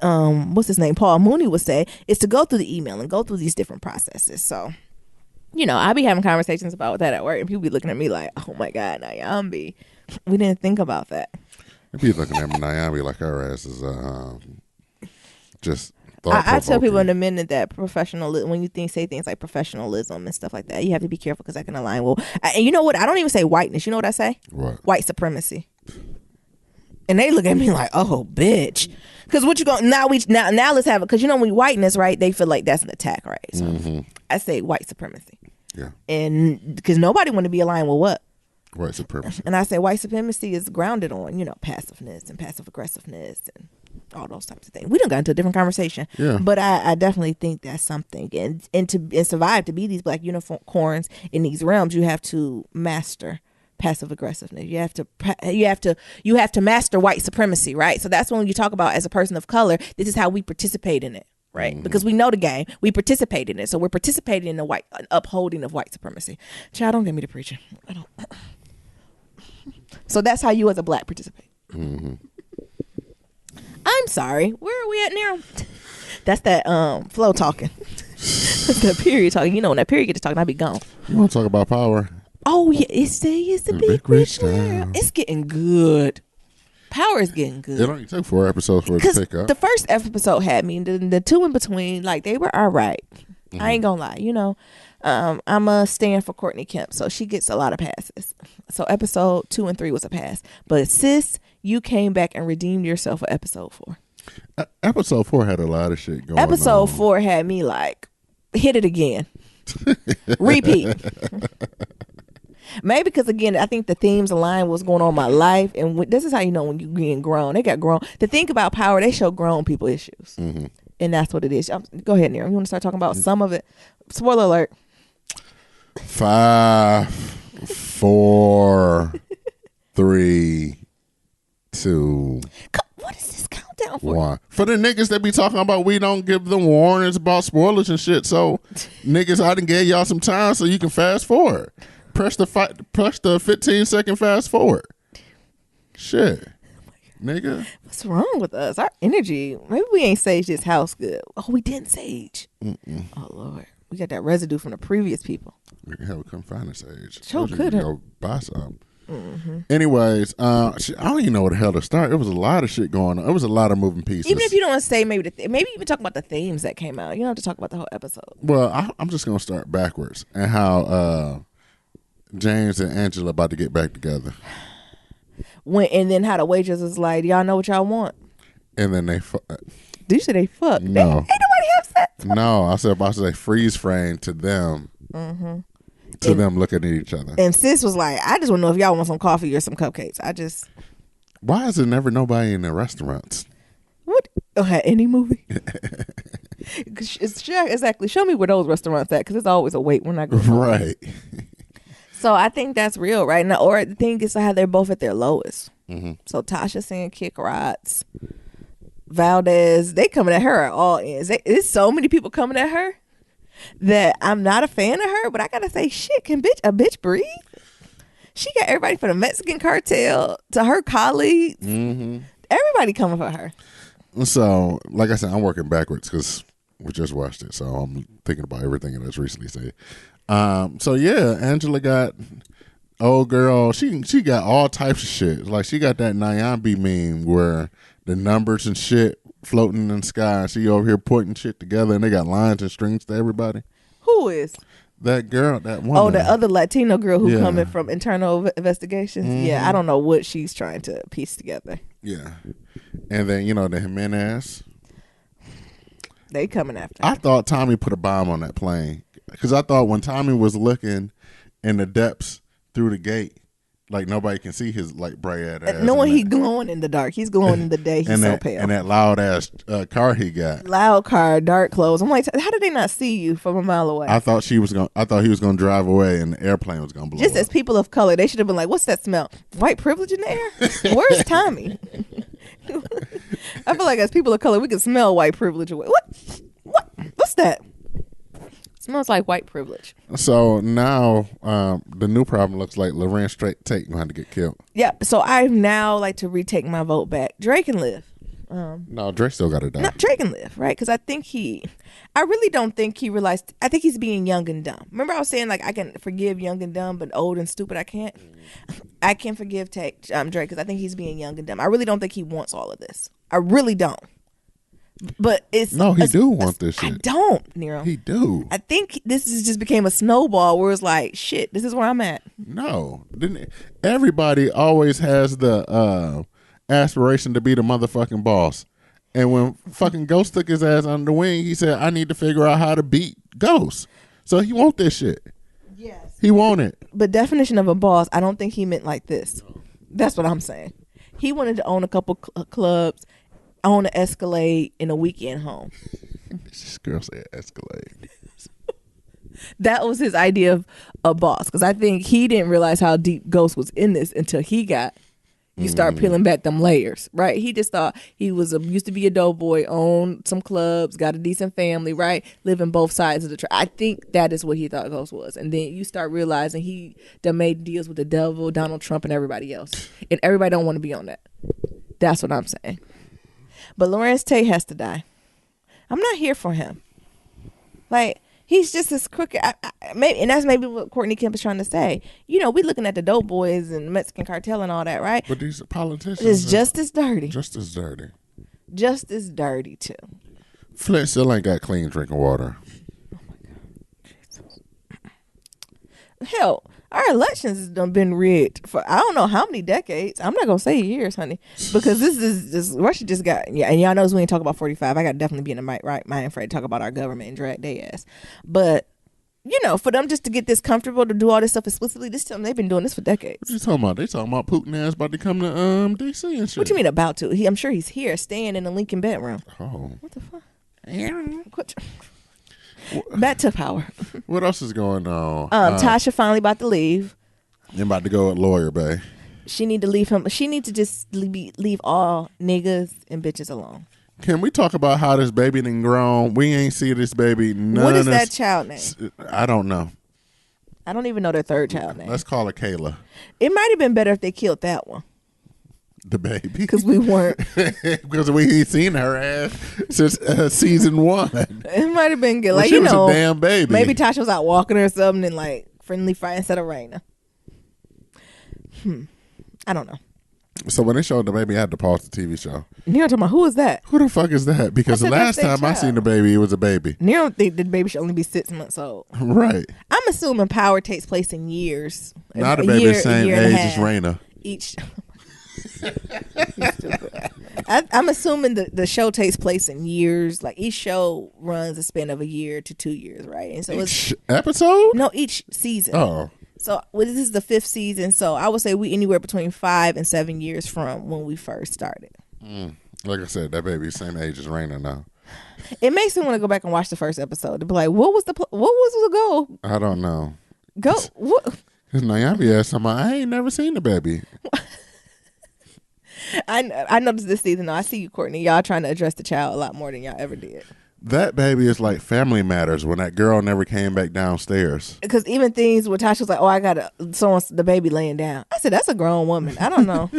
what's his name, Paul Mooney would say, is to go through the email and go through these different processes. So, I be having conversations about that at work, and people be looking at me like, oh my God, Nyambi, we didn't think about that. They be looking at me Nyambi like her ass is just I tell people in a minute that when you say things like professionalism and stuff like that, you have to be careful because that can align well. And you know what? I don't even say whiteness. You know what I say? What? White supremacy. And they look at me like, oh, bitch. Because what you going now let's have it. Because when whiteness, right, they feel like that's an attack, right? So I say white supremacy. Yeah. And because nobody want to be aligned with what? White supremacy. And I say white supremacy is grounded on, passiveness and passive aggressiveness and all those types of things. We done got into a different conversation. Yeah. But I definitely think that's something. And to survive, to be these black unicorns in these realms, you have to master passive aggressiveness. You have to master white supremacy, right? So that's when you talk about, as a person of color, this is how we participate in it. Right, mm-hmm. Because we know the game, we participate in it, so we're participating in the upholding of white supremacy. Child, don't get me to preaching. I don't. So that's how you, as a black, participate. Mm-hmm. I'm sorry. Where are we at now? That's that flow talking. That's that period talking. When that period gets to talking, I be gone. You want to talk about power? Oh yeah, it's the big rich world. Town. It's getting good. Power is getting It good. only took 4 episodes for it to Because pick up. the first episode had me, the two in between, like they were all right. I ain't gonna lie, I'm a stand for Courtney Kemp, so she gets a lot of passes. So episode 2 and 3 was a pass, but sis, you came back and redeemed yourself for episode 4. Episode 4 had a lot of shit going on. Episode 4 had me like, hit it again, repeat. Maybe because again, I think the themes align what's going on in my life, and this is how you know when you're getting grown. They got grown. The thing about Power, they show grown people issues, and that's what it is. Go ahead, Nero. You want to start talking about some of it? Spoiler alert. 5, 4, 3, 2, What is this countdown for? 1. For the niggas that be talking about we don't give them warnings about spoilers and shit. So niggas, I done gave y'all some time so you can fast forward. Press the 15-second fast forward. Shit. Nigga. What's wrong with us? Our energy. Maybe we ain't saged this house good. Oh, we didn't sage. Oh Lord. We got that residue from the previous people. Hell, we couldn't find this age. Sure Told you couldn't. Go buy some. Anyways, I don't even know where the hell to start. It was a lot of shit going on. It was a lot of moving pieces. Even if you don't want to say maybe maybe even talk about the themes that came out. You don't have to talk about the whole episode. Well, I'm just gonna start backwards and how James and Angela about to get back together, And then how the waitress was like, y'all know what y'all want. and then they Did you say they fucked? No. Ain't nobody have sex. no, I said about to say freeze frame to them, to them looking at each other. And sis was like, I just want to know if y'all want some coffee or some cupcakes. Why is there never nobody in the restaurants? What? Okay, any movie? Exactly. Show me where those restaurants at, because it's always a wait when I go home. Right. So I think that's real right now. Or the thing is how they're both at their lowest. So Tasha saying kick rods. Valdez, they coming at her at all ends. There's so many people coming at her that I'm not a fan of her, but I gotta say, shit, can a bitch breathe? She got everybody from the Mexican cartel to her colleagues. Everybody coming for her. So, like I said, I'm working backwards because we just watched it, so I'm thinking about everything that's recently said. So yeah, Angela got old girl. She got all types of shit. Like she got that Nyambi meme where the numbers and shit floating in the sky. She over here putting shit together, and they got lines and strings to everybody. Who is that girl? That one. Oh, the other Latino girl who coming from internal investigations. Yeah, I don't know what she's trying to piece together. Yeah, and then the Jimenez. They coming after her. I thought Tommy put a bomb on that plane because I thought when Tommy was looking in the depths through the gate, like nobody can see his like bright ass. Knowing he glowing in the dark, he's glowing in the day. He's so pale. And that loud ass car he got. Loud car, dark clothes. I'm like, how did they not see you from a mile away? I thought he was gonna drive away and the airplane was gonna blow. Just up. as people of color, they should have been like, "What's that smell? White privilege in the air? Where's Tommy?" I feel like as people of color, we can smell white privilege away. What's that? Smells like white privilege. So now the new problem looks like Lorenz Tate going to get killed. Yeah. So I now like to retake my vote back. Drake can live. No, Drake still got to die. No, Drake can live, right? Because I really don't think he realized. I think he's being young and dumb. Remember, I was saying like I can forgive young and dumb, but old and stupid I can't. I can forgive Drake because I think he's being young and dumb. I really don't think he wants all of this. I really don't. But he do want this shit. I don't, Nero. He do. I think this has just became a snowball where it's like, shit, this is where I'm at. No, everybody always has the aspiration to be the motherfucking boss. And when fucking Ghost took his ass under the wing, he said, "I need to figure out how to beat Ghost." So he want this shit. Yes, he want it. But definition of a boss, I don't think he meant like this. That's what I'm saying. He wanted to own a couple clubs. On an Escalade in a weekend home. This girl said Escalade. That was his idea of a boss, because I think he didn't realize how deep Ghost was in this until you start peeling back them layers, right? He just thought he was used to be a dope boy, owned some clubs, got a decent family, right? Living both sides of the track. I think that is what he thought Ghost was. And then you start realizing he done made deals with the devil, Donald Trump, and everybody else. And everybody don't want to be on that. That's what I'm saying. But Lorenz Tate has to die. I'm not here for him. Like, He's just as crooked. Maybe, and that's maybe what Courtney Kemp is trying to say. We looking at the dope boys and the Mexican cartel and all that, right? But these politicians It's just as dirty. Just as dirty. Just as dirty too. Flint still ain't got clean drinking water. Oh my God. Jesus. Hell, our elections has done been rigged for I don't know how many decades. I'm not gonna say years, honey, because this is just Russia just got and y'all knows we ain't talk about 45. I got to definitely be in the right mind frame to talk about our government and drag their ass. But for them just to get this comfortable to do all this stuff explicitly, they've been doing this for decades. What you talking about? They talking about Putin ass about to come to DC and shit. What you mean about to? I'm sure he's here, staying in the Lincoln bedroom. Oh, what the fuck? Back to power. What else is going on? Tasha finally about to leave. They're about to go with Lawyer Bay. She need to leave him. She need to just leave all niggas and bitches alone. Can we talk about how this baby done grown? We ain't see this baby. What is that child name? I don't know. I don't even know their third child name. Let's call her Kayla. It might have been better if they killed that one. The baby, because we weren't, because we ain't seen her ass since season 1. It might have been good, well, she was a damn baby. Maybe Tasha was out walking or something and like friendly fire instead of Raina. I don't know. So when they showed the baby, I had to pause the TV show. Nero talking about, who is that? Who the fuck is that? Because the last time I seen the baby, it was a baby. Nero think the baby should only be 6 months old. Right. I'm assuming Power takes place in years. Now the baby's the same age as Raina. Each. I'm assuming the show takes place in years. Like each show runs a span of a year to 2 years, right? And so each episode? No, each season. Oh. So this is the 5th season. So I would say we anywhere between 5 and 7 years from when we first started. Like I said, that baby's the same age as Raina now. It makes me want to go back and watch the first episode to be like, what was the goal? I don't know. Go what? Because Nayabi asked somebody, I ain't never seen the baby. I noticed this season though. I see you, Courtney. Y'all trying to address the child a lot more than y'all ever did. That baby is like Family Matters when that girl never came back downstairs. Because even things where Tasha was like, I got the baby laying down. I said, that's a grown woman. I don't know.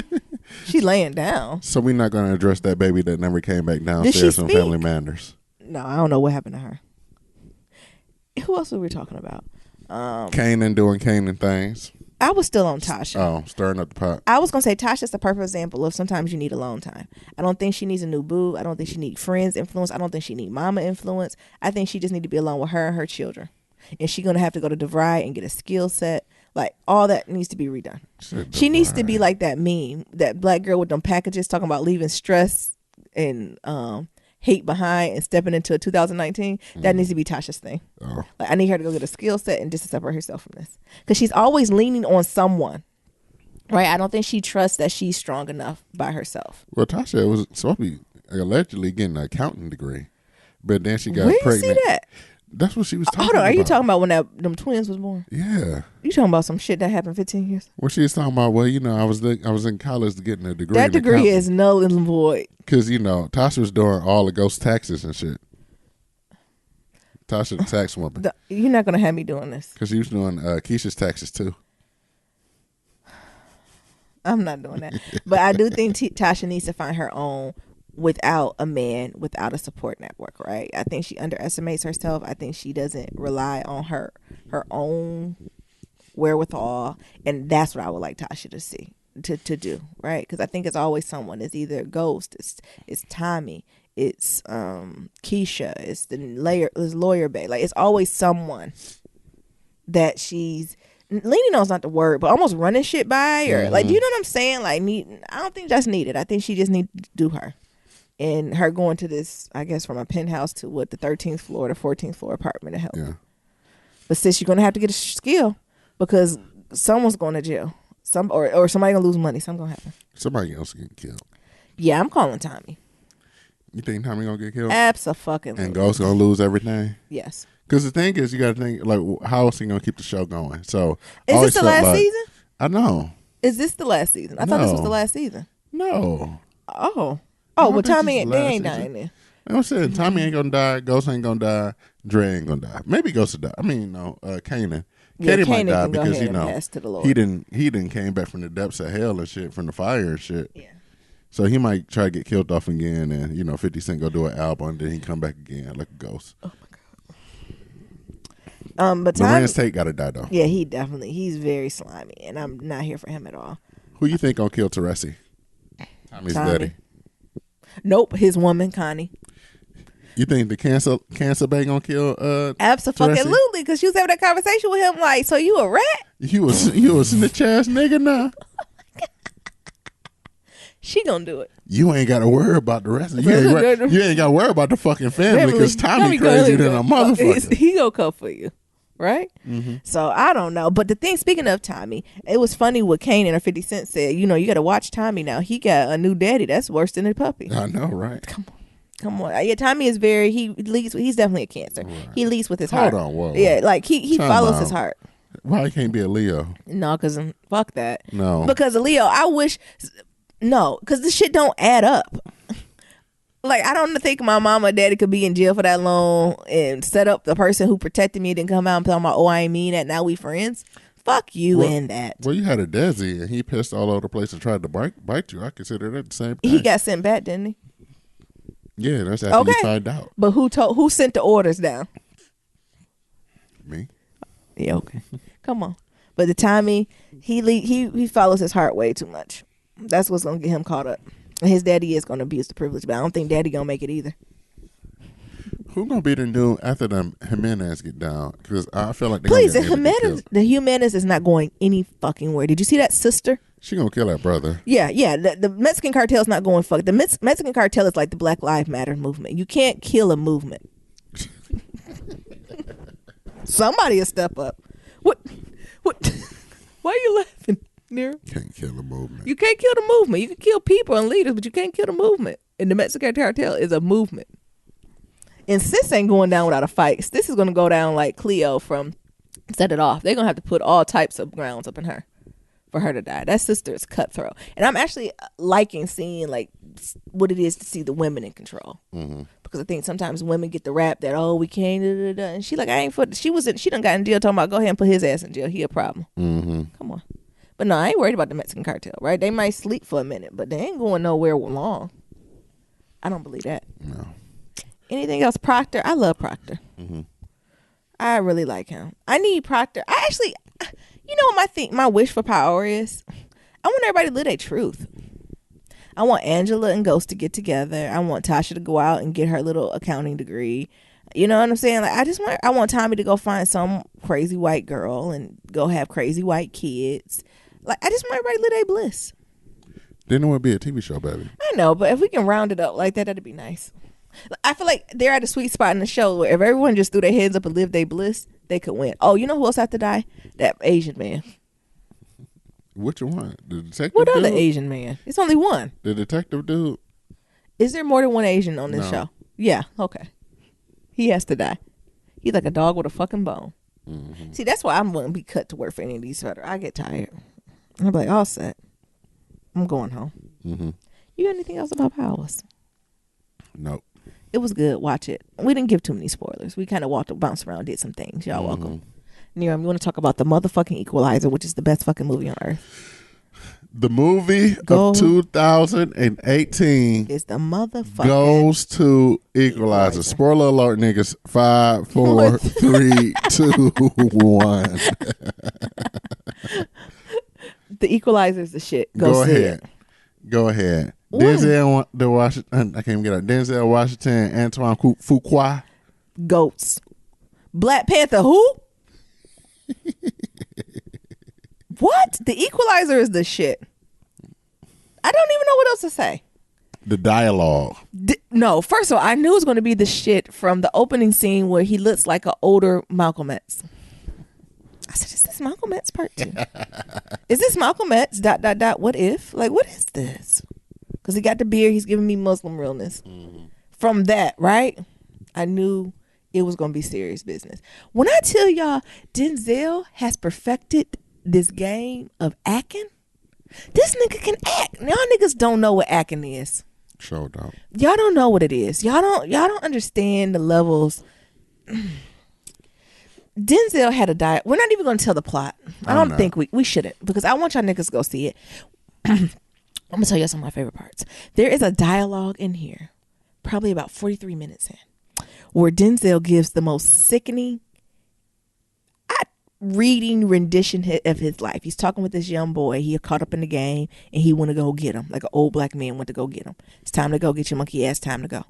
She laying down. So we're not going to address that baby that never came back downstairs on Family Matters. No, I don't know what happened to her. Who else were we talking about? Kanan doing Kanan things. I was still on Tasha. Oh, stirring up the pot. I was going to say Tasha's the perfect example of sometimes you need alone time. I don't think she needs a new boo. I don't think she needs friends influence. I don't think she needs mama influence. I think she just need to be alone with her and her children. And she's going to have to go to DeVry and get a skill set. Like, all that needs to be redone. She needs to be like that meme, that black girl with them packages talking about leaving stress and hate behind and stepping into 2019. That needs to be Tasha's thing. Oh. Like, I need her to go get a skill set and just to separate herself from this, because she's always leaning on someone, right? I don't think she trusts that she's strong enough by herself. Well, Tasha was supposed to be allegedly getting an accounting degree, but then she got Where pregnant. You see that? That's what she was talking about. Hold on, are you talking about when them twins was born? Yeah. You talking about some shit that happened 15 years? Well, she was talking about, well, I was in college getting a degree. That degree is null and void. Because, Tasha was doing all the ghost taxes and shit. Tasha the tax woman. You're not going to have me doing this. Because she was doing Keisha's taxes too. I'm not doing that. But I do think Tasha needs to find her own without a man, without a support network, right? I think she underestimates herself. I think she doesn't rely on her own wherewithal, and that's what I would like Tasha to see, to do, right? Because I think it's always someone. It's either Ghost, it's Tommy, it's Keisha, it's it's Lawyer Bay. Like, it's always someone that she's leaning on is not the word, but almost running shit by, or like, do you know what I'm saying? Like, I don't think that's needed. I think she just needs to do her. And her going to this, I guess, from a penthouse to the 13th floor to 14th floor apartment to help. Yeah. But sis, you're gonna have to get a skill, because someone's going to jail. Or somebody gonna lose money. Something gonna happen. Somebody else getting killed. Yeah, I'm calling Tommy. You think Tommy gonna get killed? Absolutely. And Ghost gonna lose everything? Yes. Because the thing is, you got to think, like, how else he gonna keep the show going? So is this the last season? I know. Is this the last season? I thought this was the last season. No. Well, Tommy they ain't dying there. I'm saying Tommy ain't gonna die. Ghost ain't gonna die. Dre ain't gonna die. Maybe Ghost will die. I mean, no. Kanan. Kanan might die because he didn't came back from the depths of hell and shit, from the fire and shit. Yeah. So he might try to get killed off again, and 50 Cent go do an album, and then he come back again like a ghost. Oh my But Tommy, Lorenz Tate gotta die though. yeah, he's very slimy, and I'm not here for him at all. Who you think gonna kill Teresi? Tommy's daddy. Nope, his woman Connie. You think the cancer bang gonna kill Absolutely, because she was having that conversation with him like, so you a rat? You a snitch ass nigga now. She gonna do it. You ain't gotta worry about the rest of you. Ain't gotta worry about the fucking family because Tommy crazy than a motherfucker. He gonna come for you. Right? Mm-hmm. So I don't know. But the thing, speaking of Tommy, it was funny what Kane and 50 Cent said. You know, you got to watch Tommy now. He got a new daddy. That's worse than a puppy. I know, right? Come on. Yeah, Tommy is he's definitely a Cancer. Right. He leads with his heart. Hold on, whoa. Yeah, like he follows his heart. Why he can't be a Leo? No, because fuck that. No. Because a Leo, because this shit don't add up. Like, I don't think my mama or daddy could be in jail for that long and set up the person who protected me, then come out and tell me, oh, I ain't mean that, now we friends. Fuck you and that. Well, you had a Desi and he pissed all over the place and tried to bite you. I consider that the same thing. He got sent back, didn't he? Yeah, that's after you find out. But who sent the orders down? Me. Yeah, okay. Come on. But the Tommy, he follows his heart way too much. That's what's gonna get him caught up. And his daddy is gonna abuse the privilege, but I don't think daddy gonna make it either. Who gonna be the new after them Jimenez get down? Because I feel like the Jimenez is not going any fucking where. Did you see that sister? She gonna kill that brother. Yeah. The Mexican cartel's not going fuck. The Mexican cartel is like the Black Lives Matter movement. You can't kill a movement. Somebody will step up. What? Why are you laughing, Nero? Can't kill a movement. You can't kill the movement. You can kill people and leaders, but you can't kill the movement. And the Mexican cartel is a movement. And Sis ain't going down without a fight. Sis is going to go down like Cleo from Set It Off. They're going to have to put all types of grounds up in her for her to die. That sister is cutthroat. And I'm actually liking seeing like what it is to see the women in control. Mm-hmm. Because I think sometimes women get the rap that, oh, we can't, and she like, I ain't for, she done got in jail talking about, go ahead and put his ass in jail. He a problem. Mm-hmm. Come on. But no, I ain't worried about the Mexican cartel, right? They might sleep for a minute, but they ain't going nowhere long. I don't believe that. No. Anything else? Proctor. I love Proctor. Mm-hmm. I really like him. I need Proctor. I actually, you know what my wish for power is? I want everybody to live their truth. I want Angela and Ghost to get together. I want Tasha to go out and get her little accounting degree. You know what I'm saying? Like I want Tommy to go find some crazy white girl and go have crazy white kids. Like, I just want everybody to live their bliss. Then it would be a TV show, baby. I know, but if we can round it up like that, that'd be nice. I feel like they're at a sweet spot in the show where if everyone just threw their heads up and lived their bliss, they could win. Oh, you know who else had to die? That Asian man. Which one? The detective What dude? other Asian man? It's only one. The detective dude? Is there more than one Asian on this show? Yeah, okay. He has to die. He's like a dog with a fucking bone. Mm-hmm. See, that's why I'm going to be cut to work for any of these federal. I get tired. I'm like, all set. I'm going home. Mm-hmm. You got anything else about Powers? Nope. It was good. Watch it. We didn't give too many spoilers. We kind of bounced around, did some things. Y'all welcome. Niram, you want to talk about the motherfucking Equalizer, which is the best fucking movie on earth? The movie of 2018 is the motherfucking goes to Equalizer. Spoiler alert, niggas. 5, 4, 3, 2, 1. The Equalizer is the shit. Go ahead. Go ahead. Denzel Washington. I can't even get it. Denzel Washington, Antoine Fuqua. Goats. Black Panther. Who? What? The Equalizer is the shit. I don't even know what else to say. The dialogue. No, first of all, I knew it was going to be the shit from the opening scene where he looks like an older Malcolm X. I said, is this Malcolm X part 2? Is this Malcolm X ... What if? Like, what is this? Because he got the beard. He's giving me Muslim realness. Mm-hmm. From that, right? I knew it was going to be serious business. When I tell y'all, Denzel has perfected this game of acting. This nigga can act. Y'all niggas don't know what acting is. Sure don't. Y'all don't know what it is. Y'all don't understand the levels. Denzel had a diet. We're not even going to tell the plot. I don't think we shouldn't, because I want y'all niggas to go see it. I'm going to tell you some of my favorite parts. There is a dialogue in here, probably about 43 minutes in, where Denzel gives the most sickening reading rendition of his life. He's talking with this young boy. He caught up in the game and he want to go get him. Like an old black man went to go get him. It's time to go get your monkey ass. Time to go.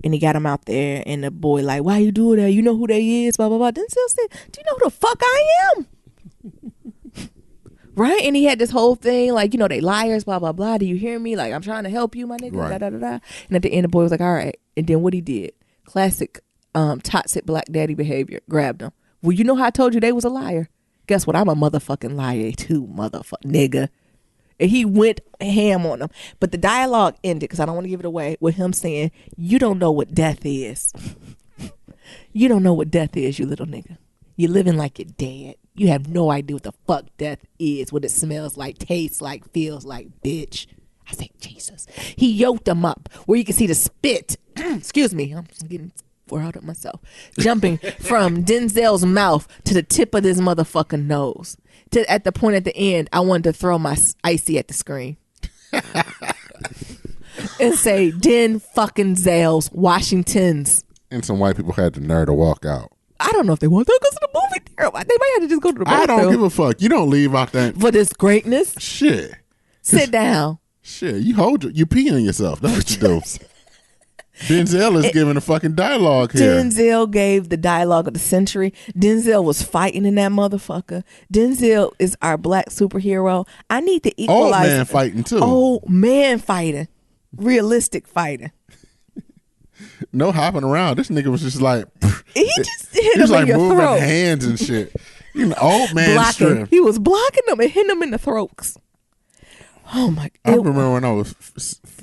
And he got him out there, and the boy like, why you doing that? You know who they is? Blah blah blah. Denzel said, do you know who the fuck I am? Right? And he had this whole thing like, you know, they liars, blah blah blah. Do you hear me? Like, I'm trying to help you, my nigga. Right. Da, da, da, da. And at the end, the boy was like, all right. And then what he did, classic toxic black daddy behavior, grabbed him. Well, you know how I told you they was a liar? Guess what? I'm a motherfucking liar too, motherfucker nigga. And he went ham on him. But the dialogue ended, because I don't want to give it away, with him saying, you don't know what death is. You don't know what death is, you little nigga. You're living like you're dead. You have no idea what the fuck death is, what it smells like, tastes like, feels like, bitch. I say, Jesus. He yoked him up where you can see the spit. Excuse me. I'm getting out of myself. Jumping from Denzel's mouth to the tip of this motherfucking nose. At the point at the end, I wanted to throw my icy at the screen and say, Den fucking Zales, Washingtons. And some white people had the nerve to walk out. I don't know if they want to go to the movie theater. They might have to just go to the bathroom. I don't give a fuck. You don't leave out that. For this greatness. Shit. Sit down. Shit. You pee on yourself. That's what you do. Denzel is giving a fucking dialogue here. Denzel gave the dialogue of the century. Denzel was fighting in that motherfucker. Denzel is our black superhero. I need to equalize. Old man fighting too. Old man fighting. Realistic fighting. No hopping around. This nigga was just like. He just hit he was him like in your moving throat. hands and shit. You know, old man Blocking. strength. He was blocking them and hitting them in the throats. Oh my I God. remember when I was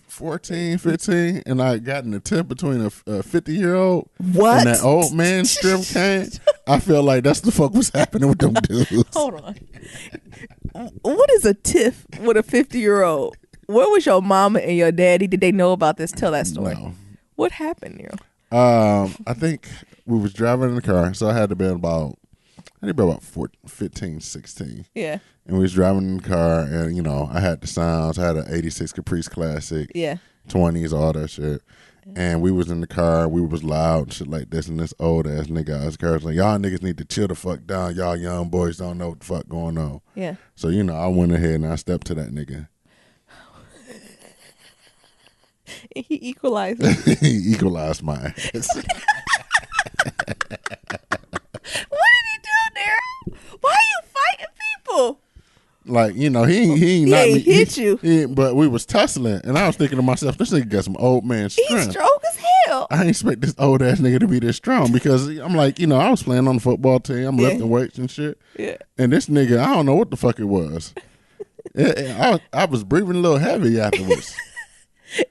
14, 15, and I got in a tip between a 50-year-old What? and that old man strength came. I feel like that's the fuck was happening with them dudes. Hold on. What is a tiff with a 50-year-old? Where was your mama and your daddy? Did they know about this? Tell that story. No. What happened, Neil? I think we was driving in the car, so I had to be about 15, 16. Yeah. And we was driving in the car, and, you know, I had the sounds. I had an 86 Caprice Classic. Yeah. 20s, all that shit. And we was in the car. We was loud and shit like this. And this old-ass nigga out his car was like, y'all niggas need to chill the fuck down. Y'all young boys don't know what the fuck going on. Yeah. So, you know, I went ahead and I stepped to that nigga. He equalized. He equalized my ass. What did he do, Daryl? Why are you fighting people? Like, you know, he ain't knocked me. hit you. But we was tussling, and I was thinking to myself, this nigga got some old man strength. He's strong as hell. I ain't expect this old ass nigga to be this strong, because I'm like, you know, I was playing on the football team. I'm lifting weights and shit. Yeah. And this nigga, I don't know what the fuck it was. I was breathing a little heavy afterwards.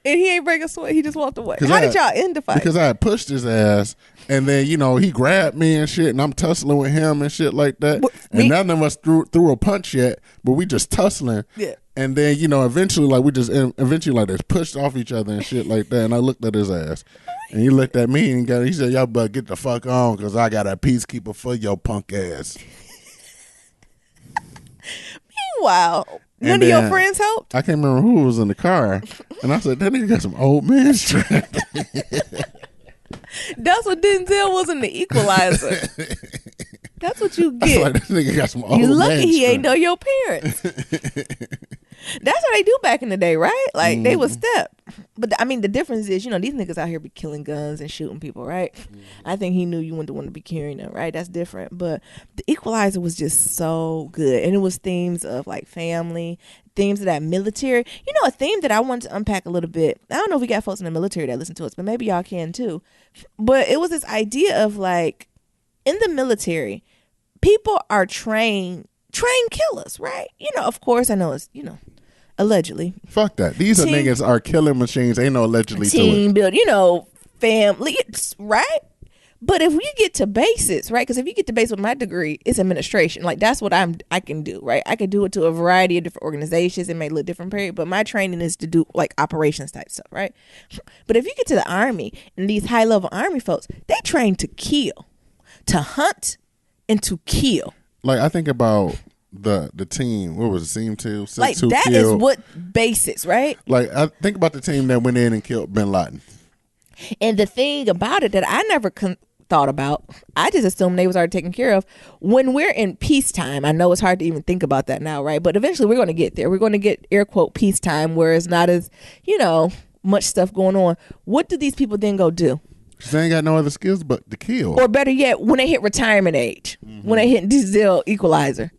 And he ain't break a sweat. He just walked away. How did y'all end the fight? Because I had pushed his ass, and then, you know, he grabbed me and shit, and I'm tussling with him and shit like that. And none of us threw a punch yet, but we just tussling. Yeah. And then, you know, eventually like just pushed off each other and shit like that. And I looked at his ass, and he looked at me and he said, y'all better get the fuck on, because I got a peacekeeper for your punk ass. Meanwhile, none of your friends helped? I can't remember who was in the car. And I said, that nigga got some old man strength. That's what Denzel was in the Equalizer. That's what you get. Like, this nigga got some old You man lucky he ain't strength. know your parents. That's what they do back in the day, right? Like, they would step. But, I mean, the difference is, you know, these niggas out here be killing guns and shooting people, right? I think he knew you wouldn't want to be carrying them, right? That's different. But the Equalizer was just so good. And it was themes of, like, family, themes of that military. You know, a theme that I want to unpack a little bit. I don't know if we got folks in the military that listen to us, but maybe y'all can too. But it was this idea of, like, in the military, people are trained killers, right? You know, of course, I know it's, you know, allegedly. Fuck that. These are niggas are killing machines. Ain't no allegedly to Team it. build, you know, family, right? But if we get to basics, right? Because if you get to basics with my degree, it's administration. Like, that's what I can do, right? I can do it to a variety of different organizations. It may look different, period. But my training is to do, like, operations type stuff, right? But if you get to the Army, and these high-level Army folks, they train to kill, to hunt, and to kill. Like, I think about the team. What was it? Team 2? Like, who that killed, is what basics, right? Like, I think about the team that went in and killed Bin Laden. And the thing about it that I never thought about. I just assumed they was already taken care of. When we're in peacetime, I know it's hard to even think about that now, right? But eventually we're going to get there. We're going to get air quote peacetime where it's not as, much stuff going on. What do these people then go do? Because they ain't got no other skills but to kill. Or better yet, when they hit retirement age, when they hit diesel equalizer,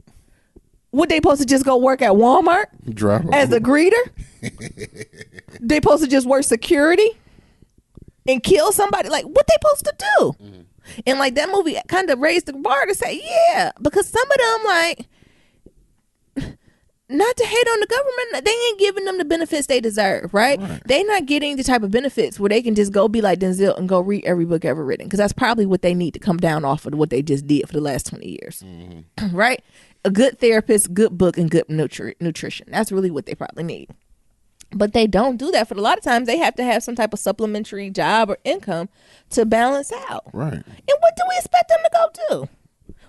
what they supposed to just go work at Walmart as a greeter? They supposed to just work security and kill somebody? Like, what they supposed to do? And like that movie kind of raised the bar to say, yeah, because some of them, like, not to hate on the government, they ain't giving them the benefits they deserve, right? They not getting the type of benefits where they can just go be like Denzel and go read every book ever written, because that's probably what they need to come down off of what they just did for the last 20 years. Right? A good therapist, good book, and good nutrition. That's really what they probably need. But they don't do that. For a lot of times, they have to have some type of supplementary job or income to balance out. Right. And what do we expect them to go do?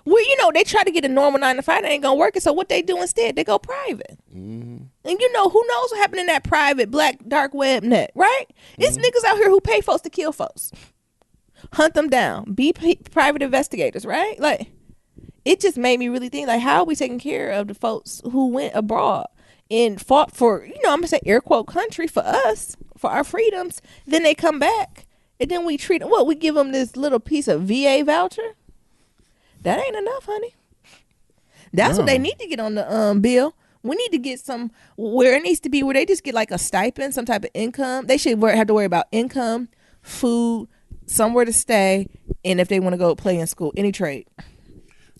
Well, they try to get a normal 9 to 5, that ain't gonna work. And so what they do instead, they go private. And who knows what happened in that private black dark web net, right? It's niggas out here who pay folks to kill folks, hunt them down, be private investigators, right? Like, it just made me really think, like, how are we taking care of the folks who went abroad and fought for, I'm gonna say air quote country for us, for our freedoms. Then they come back and then we treat them, we give them this little piece of VA voucher. That ain't enough, honey. That's what they need to get on the bill. We need to get some where it needs to be, where they just get like a stipend, some type of income. They should have to worry about income, food, somewhere to stay, and if they want to go play in school, any trade.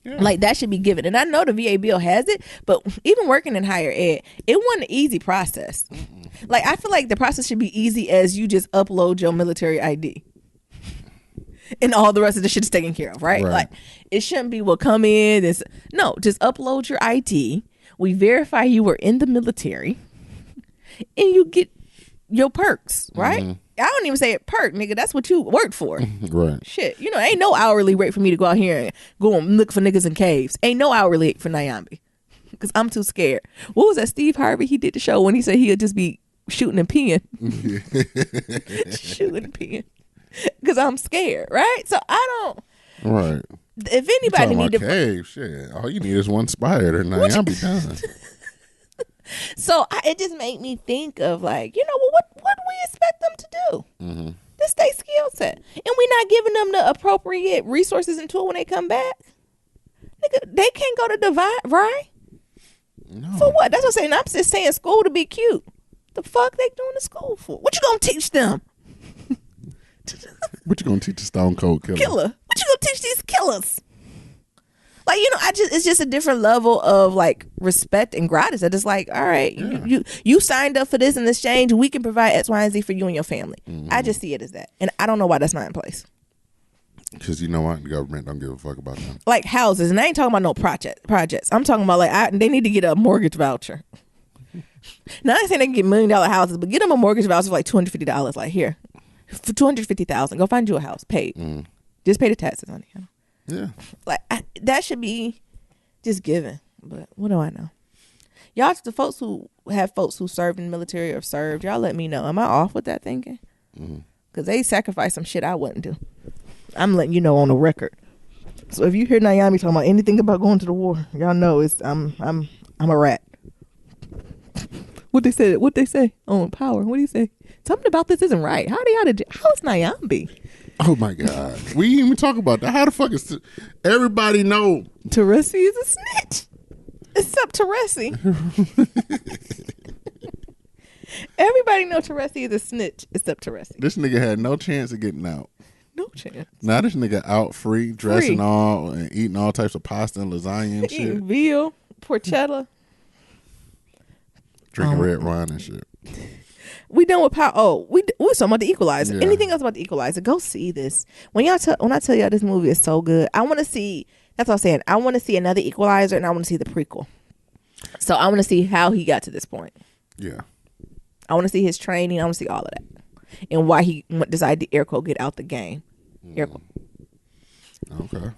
Like, that should be given. And I know the VA bill has it, but even working in higher ed, it wasn't an easy process. Like, I feel like the process should be easy as you just upload your military ID. And all the rest of the shit is taken care of, right? Like, it shouldn't be, come in. No, just upload your ID. We verify you were in the military. And you get your perks, right? I don't even say it perk, nigga. That's what you worked for. Right. Shit. Ain't no hourly rate for me to go out here and go and look for niggas in caves. Ain't no hourly rate for Nyambi. Because I'm too scared. What was that Steve Harvey? He did the show when he said he'd just be shooting and peeing. Shooting and peeing. Because I'm scared, right? So I don't. Right. If anybody need to cave, shit. All you need is one spider, and I'll be done. So it just made me think of, like, what do we expect them to do? This their skill set, and we not giving them the appropriate resources and tool when they come back. Nigga, they can't go to Divide, right? No. For what? That's what I'm saying. I'm just saying school to be cute. The fuck they doing the school for? What you gonna teach them? What you gonna teach a stone cold killer? What you gonna teach these killers? Like, it's just a different level of, like, respect and gratitude. It's like, all right, you signed up for this in exchange. We can provide X, Y, and Z for you and your family. I just see it as that, and I don't know why that's not in place. Because you know what, the government don't give a fuck about them. Like houses, and I ain't talking about no projects. I'm talking about, like, they need to get a mortgage voucher. Now, I ain't saying they can get $1 million houses, but get them a mortgage voucher for like $250. Like, here, for $250,000, go find you a house, paid. Just pay the taxes on it. Yeah. Like, that should be just given. But what do I know? Y'all, the folks who have folks who served in the military or served, y'all let me know. Am I off with that thinking? Because they sacrificed some shit I wouldn't do. I'm letting you know on the record. So if you hear Naomi talking about anything about going to the war, y'all know I'm a rat. What they say on Power? What do you say? Something about this isn't right. How is Naomi? Oh my God. We didn't even talk about that. How the fuck is everybody know Teresi is a snitch? Except Teresi. Everybody know Teresi is a snitch except Teresi. This nigga had no chance of getting out. No chance. Now this nigga out free, dressing all and eating all types of pasta and lasagna and shit. Eating veal, porchetta. Drinking red wine and shit. We done with Power. Oh, we was talking about the Equalizer. Yeah. Anything else about the Equalizer? Go see this. When I tell y'all this movie is so good, I want to see. That's what I'm saying. I want to see another Equalizer, and I want to see the prequel. So I want to see how he got to this point. Yeah. I want to see his training. I want to see all of that, and why he decided to air quote get out the game. Air quote. Okay.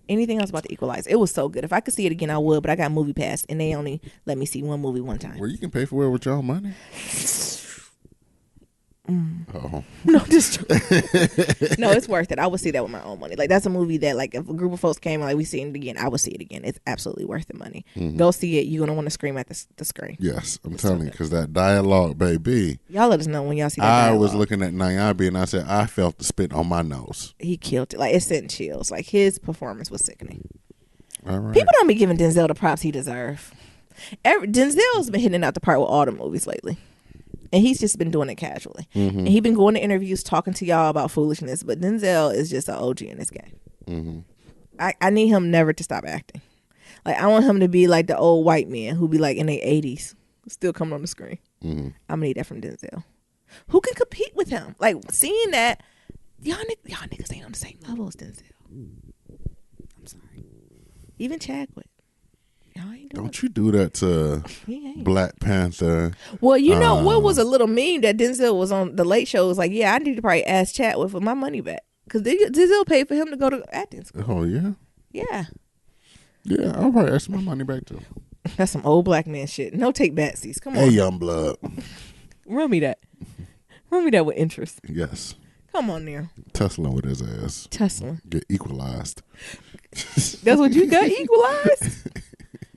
Anything else about the Equalizer? It was so good. If I could see it again, I would. But I got Movie Pass, and they only let me see one movie one time. Well, you can pay for it with your own money. Oh. No, just no, it's worth it. I would see that with my own money. Like that's a movie that, like, if a group of folks came and like we seen it again, I would see it again. It's absolutely worth the money. Go see it. You're gonna want to scream at the screen. Yes, I'm telling you, because that dialogue, baby. Y'all let us know when y'all see that. I dialogue. was looking at Nayambi and I said I felt the spit on my nose. He killed it. Like it sent chills. Like his performance was sickening. All right. People don't be giving Denzel the props he deserves. Denzel's been hitting out the park with all the movies lately. And he's just been doing it casually. And he's been going to interviews talking to y'all about foolishness. But Denzel is just an OG in this game. I need him never to stop acting. Like, I want him to be like the old white man who be like in their 80s, still coming on the screen. I'm going to need that from Denzel. Who can compete with him? Like, seeing that, y'all niggas ain't on the same level as Denzel. I'm sorry. Even Chadwick. Don't you do that to Black Panther? Well, you know what was a little meme that Denzel was on the Late Show was like, yeah, I need to probably ask Chadwick for my money back because Denzel paid for him to go to acting school. Oh yeah, yeah. I'll probably ask my money back too. That's some old black man shit. No take backsies. Come on, hey, young blood, run me that with interest. Yes. Come on there. Tussling with his ass. Tussling. Get equalized. That's what you got, equalized?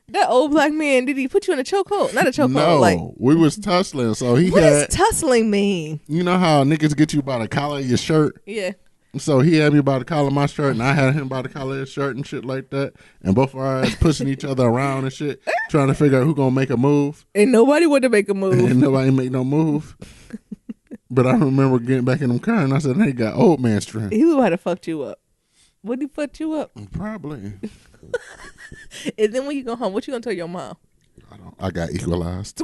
That old black man, did he put you in a chokehold? Not a chokehold. No, like, we was tussling. So he what had. does tussling mean? You know how niggas get you by the collar of your shirt? Yeah. So he had me by the collar of my shirt, and I had him by the collar of his shirt and shit like that. And both of our ass pushing each other around and shit, trying to figure out who gonna make a move. Ain't nobody want to make a move. And nobody make no move. But I remember getting back in them car, and I said, "Hey, got old man strength." He might have fucked you up. Would he fucked you up? Probably. And then when you go home, what you gonna tell your mom? I got equalized.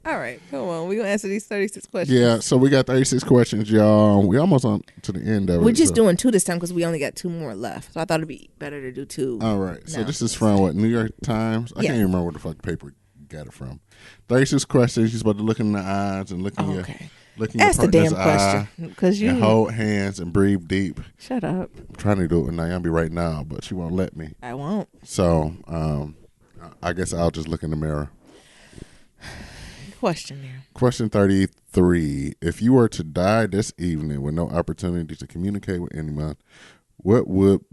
All right, come on. We're gonna answer these 36 questions. Yeah, so we got 36 questions, y'all. We almost on to the end of it. We're just doing 2 this time because we only got 2 more left. So I thought it'd be better to do 2. All right. So this is from what, New York Times? I can't even remember where the fuck the paper got it from. 36 questions. You're supposed to look in the eyes and look in your Ask the damn question, because you hold hands and breathe deep. Shut up. I'm trying to do it with Nayambi right now, but she won't let me. I won't. So I guess I'll just look in the mirror. Question 33. If you were to die this evening with no opportunity to communicate with anyone, what would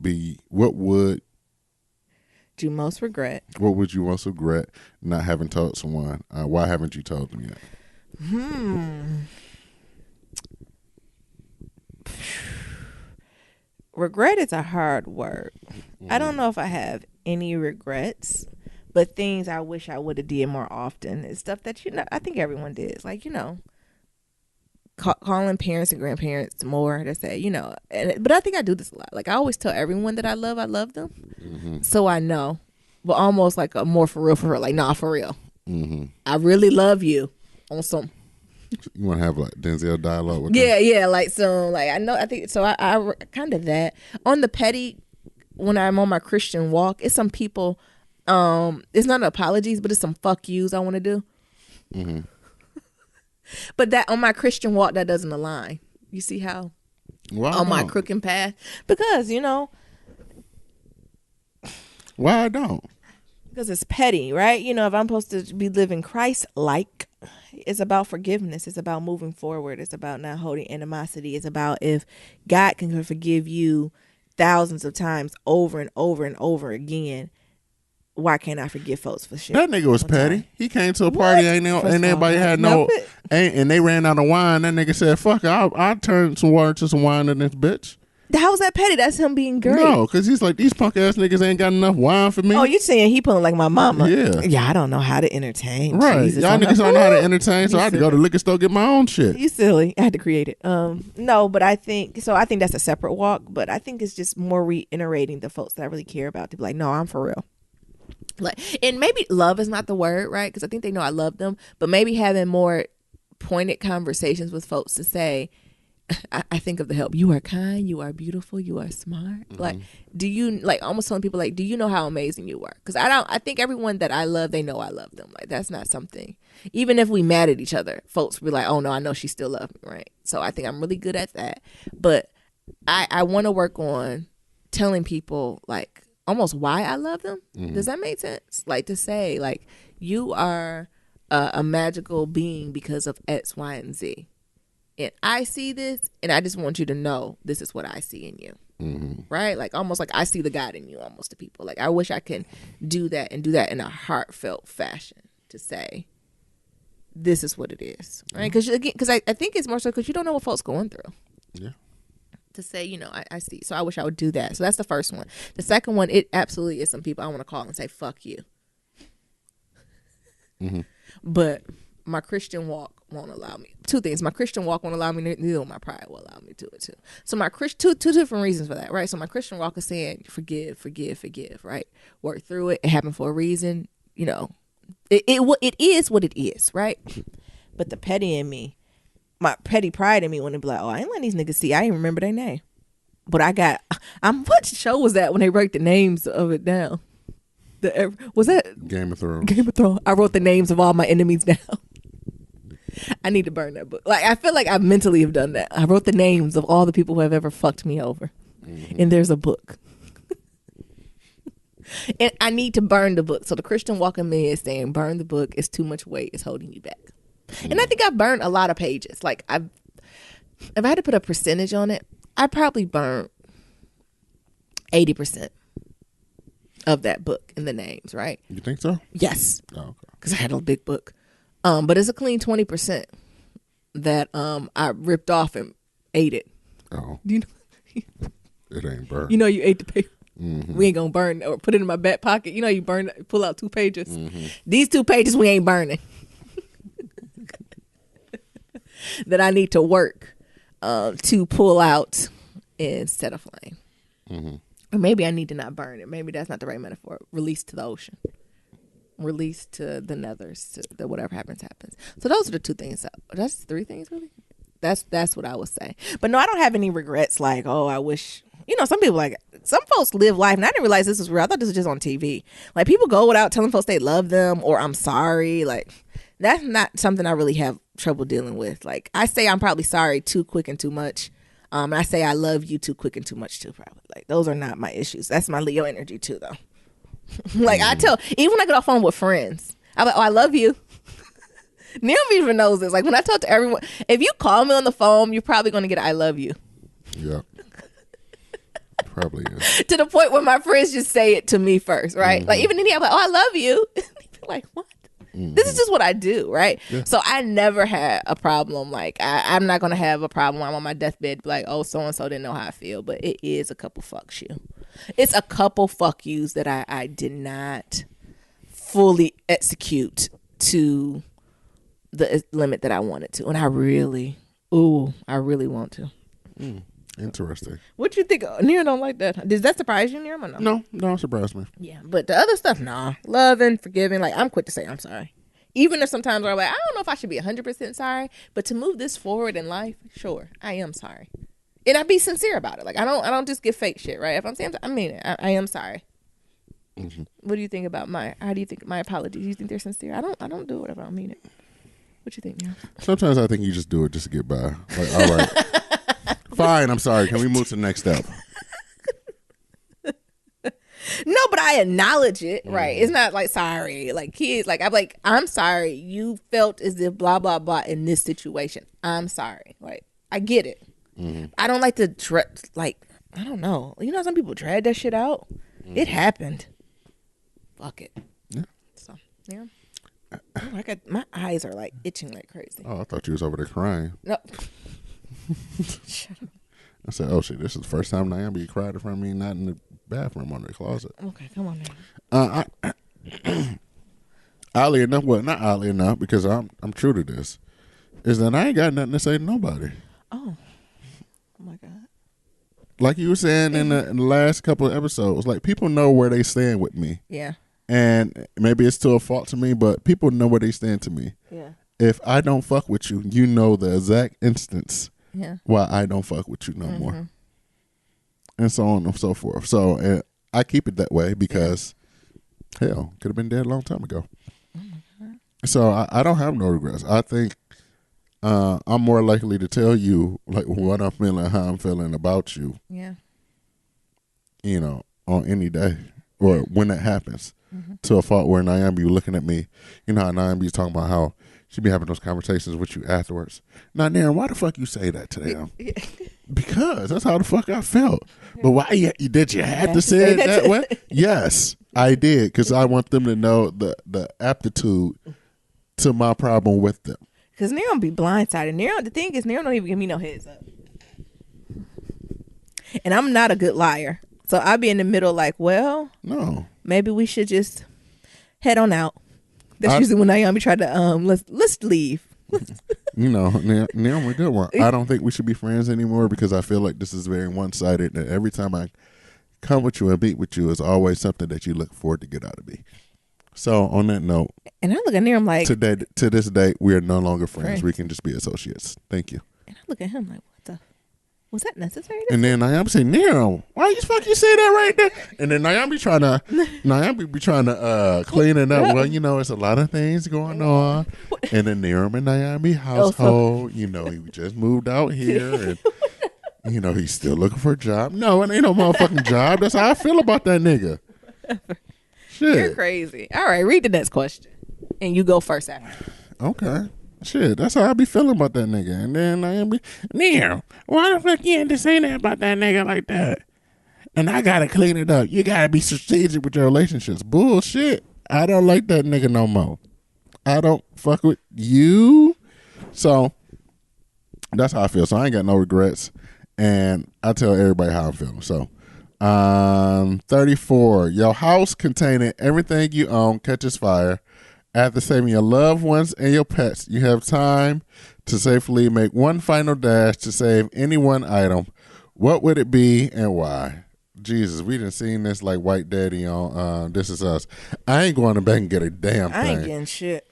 you most regret? What would you most regret not having told someone? Why haven't you told them yet? Regret is a hard word. I don't know if I have any regrets, but things I wish I would have did more often is stuff that, I think everyone did. Like, calling parents and grandparents more to say, but I think I do this a lot. Like, I always tell everyone that I love them. So I know, but almost like a more for real, like, nah, for real. I really love you on some. You want to have like Denzel dialogue with them? Yeah, like so, like I think so. I kind of that on the petty when I'm on my Christian walk. It's some people. It's not apologies, but it's some fuck yous I want to do. But that on my Christian walk, that doesn't align. You see how? On my crooked path, because why I don't? Because it's petty, right? If I'm supposed to be living Christ-like, it's about forgiveness. It's about moving forward. It's about not holding animosity. It's about if God can forgive you thousands of times over and over and over again, why can't I forgive folks for shit? That nigga was petty. He came to a party, ain't anybody had no, and they ran out of wine. That nigga said, "Fuck it, I'll turn some water to some wine in this bitch." How's that petty? That's him being great. No, because he's like, these punk ass niggas ain't got enough wine for me. Oh, you saying he pulling like my mama? Yeah. I don't know how to entertain. Right. Jesus, y'all niggas don't know how to entertain, so I had to go to the liquor store get my own shit. You silly. I had to create it. No, but I think that's a separate walk, but I think it's just more reiterating the folks that I really care about to be like, no, I'm for real. Like, and maybe love is not the word, right? Because I think they know I love them, but maybe having more pointed conversations with folks to say, I think of the help. You are kind. You are beautiful. You are smart. Like, do you almost telling people like, do you know how amazing you are? Because I think everyone that I love, they know I love them. Like, that's not something. Even if we mad at each other, folks be like, oh no, I know she still loves me, right? So I think I'm really good at that. But I want to work on telling people like almost why I love them. Does that make sense? Like to say like you are a magical being because of X, Y, and Z. And I see this, and I just want you to know this is what I see in you. Mm-hmm. Right? Like almost like I see the God in you almost to people. Like I wish I can do that and do that in a heartfelt fashion to say, this is what it is. Right? Because I think it's more so because you don't know what folks going through. Yeah. To say, you know, I see. So I wish I would do that. So that's the first one. The second one, it absolutely is some people I want to call and say, fuck you. Mm-hmm. But my Christian walk won't allow me. Two things. My Christian walk won't allow me, neither will my pride will allow me to it too. So my two different reasons for that, right? So my Christian walk is saying forgive, right? Work through it. It happened for a reason. You know, it is what it is, right? But the petty in me, my petty pride in me, want to be like, oh, I ain't letting these niggas see. I ain't remember their name. But what show was that when they wrote the names of it down? Was that Game of Thrones? Game of Thrones. I wrote the names of all my enemies down. I need to burn that book. Like I feel like I mentally have done that. I wrote the names of all the people who have ever fucked me over, and there's a book. And I need to burn the book. So the Christian walk in me is saying, burn the book. It's too much weight. It's holding you back. And I think I've burned a lot of pages. Like if I had to put a percentage on it, I probably burned 80% of that book in the names, right? You think so? Yes. Oh, okay. Because I had a big book. But it's a clean 20% that I ripped off and ate it. Oh. You know, It ain't burned. you know you ate the paper. Mm-hmm. We ain't gonna burn or put it in my back pocket. You know you pull out 2 pages. Mm-hmm. These 2 pages we ain't burning. That I need to work to pull out and set a flame. Mm-hmm. Or maybe I need to not burn it. Maybe that's not the right metaphor. Release to the ocean. Release to the nethers. To the whatever happens. So those are the 2 things. That's 3 things really. That's what I would say. But no, I don't have any regrets. Like, oh, I wish. You know, some people some folks live life, and I didn't realize this was real. I thought this was just on TV. Like people go without telling folks they love them or I'm sorry. Like that's not something I really have trouble dealing with. Like I say I'm probably sorry too quick and too much. And I say I love you too quick and too much too, probably. Like those are not my issues. That's my Leo energy too, though. Like I tell, even when I get off phone with friends, I'm like, oh, I love you. Neil even knows this. Like when I talk to everyone, if you call me on the phone, you're probably going to get I love you. Yeah. Probably is. To the point where my friends just say it to me first, right? Mm-hmm. Like even in here, I'm like, oh, I love you. Like, what? Mm-hmm. This is just what I do, right? Yeah. So I never had a problem. Like I'm not gonna have a problem when I'm on my deathbed, like, oh, so and so didn't know how I feel. But it is a couple fucks you. It's a couple fuck yous that I did not fully execute to the limit that I wanted to, and I really want to. Interesting. What you think? Neil don't like that. Does that surprise you, Neil? Or no? No, don't surprise me. Yeah, but the other stuff, nah. Loving, forgiving. Like I'm quick to say I'm sorry. Even if sometimes I'm like, I don't know if I should be 100% sorry, but to move this forward in life, sure, I am sorry, and I be sincere about it. Like I don't just give fake shit, right? If I'm saying I mean it, I am sorry. Mm-hmm. What do you think about how do you think my apologies? Do you think they're sincere? I don't do it if I don't mean it. What you think, Neil? Sometimes I think you just do it just to get by. Like, all right. Fine, I'm sorry. Can we move to the next step? No, but I acknowledge it, right? It's not like sorry, like kids. Like I'm sorry. You felt as if blah blah blah in this situation. I'm sorry. Like I get it. Mm-hmm. I don't like to I don't know. You know, some people drag that shit out. Mm-hmm. It happened. Fuck it. Yeah. So yeah. Oh, my eyes are like itching like crazy. Oh, I thought you was over there crying. No. Shut up. I said, oh shit, this is the first time Naomi cried in front of me, not in the bathroom or the closet. Okay, come on now. Oddly enough, well, not oddly enough, because I'm true to this, is that I ain't got nothing to say to nobody. Oh my God. Like you were saying in the last couple of episodes, like people know where they stand with me. Yeah. And maybe it's still a fault to me, but people know where they stand to me. Yeah. If I don't fuck with you, you know the exact instance why I don't fuck with you no more. And so on and so forth. So I keep it that way because, hell, could have been dead a long time ago. Oh my God. So I don't have no regrets. I think I'm more likely to tell you like what I'm feeling, how I'm feeling about you. Yeah. You know, on any day or when that happens. to a fault where Nyambi was looking at me. You know how Nyambi's talking about how she be having those conversations with you afterwards. Now, Darren, why the fuck you say that to them? Because that's how the fuck I felt. But why did you have to say it that way? Yes, I did, because I want them to know the aptitude to my problem with them. Because Nero be blindsided. The thing is, Nero don't even give me no heads up. And I'm not a good liar. So I'll be in the middle like, well, no, maybe we should just head on out. That's usually when Naomi tried to, let's leave. You know, now we're good one. I don't think we should be friends anymore because I feel like this is very one-sided. And every time I come with you and beat with you, it's always something that you look forward to get out of me. So on that note, and I look at Nero, I'm like, to this day, we are no longer friends. We can just be associates. Thank you. And I look at him like, what the? Was that necessary? And then Nyambi say, Nero, why you fucking say that right there? And then Nyambi be trying to clean it up. Well, you know, it's a lot of things going on in the Nero and Nyambi household. You know, he just moved out here and you know, he's still looking for a job. No, it ain't no motherfucking job. That's how I feel about that nigga. Shit. You're crazy. All right, read the next question. And you go first after. Okay. Shit, that's how I be feeling about that nigga. And then I be, Nero, why the fuck you had to say that about that nigga like that? And I gotta clean it up. You gotta be strategic with your relationships. Bullshit. I don't like that nigga no more. I don't fuck with you. So that's how I feel. So I ain't got no regrets. And I tell everybody how I'm feeling. So 34. Your house containing everything you own catches fire. After saving your loved ones and your pets, you have time to safely make one final dash to save any one item. What would it be and why? Jesus, we done seen this like White Daddy on This Is Us. I ain't going back and get a damn thing. I ain't getting shit.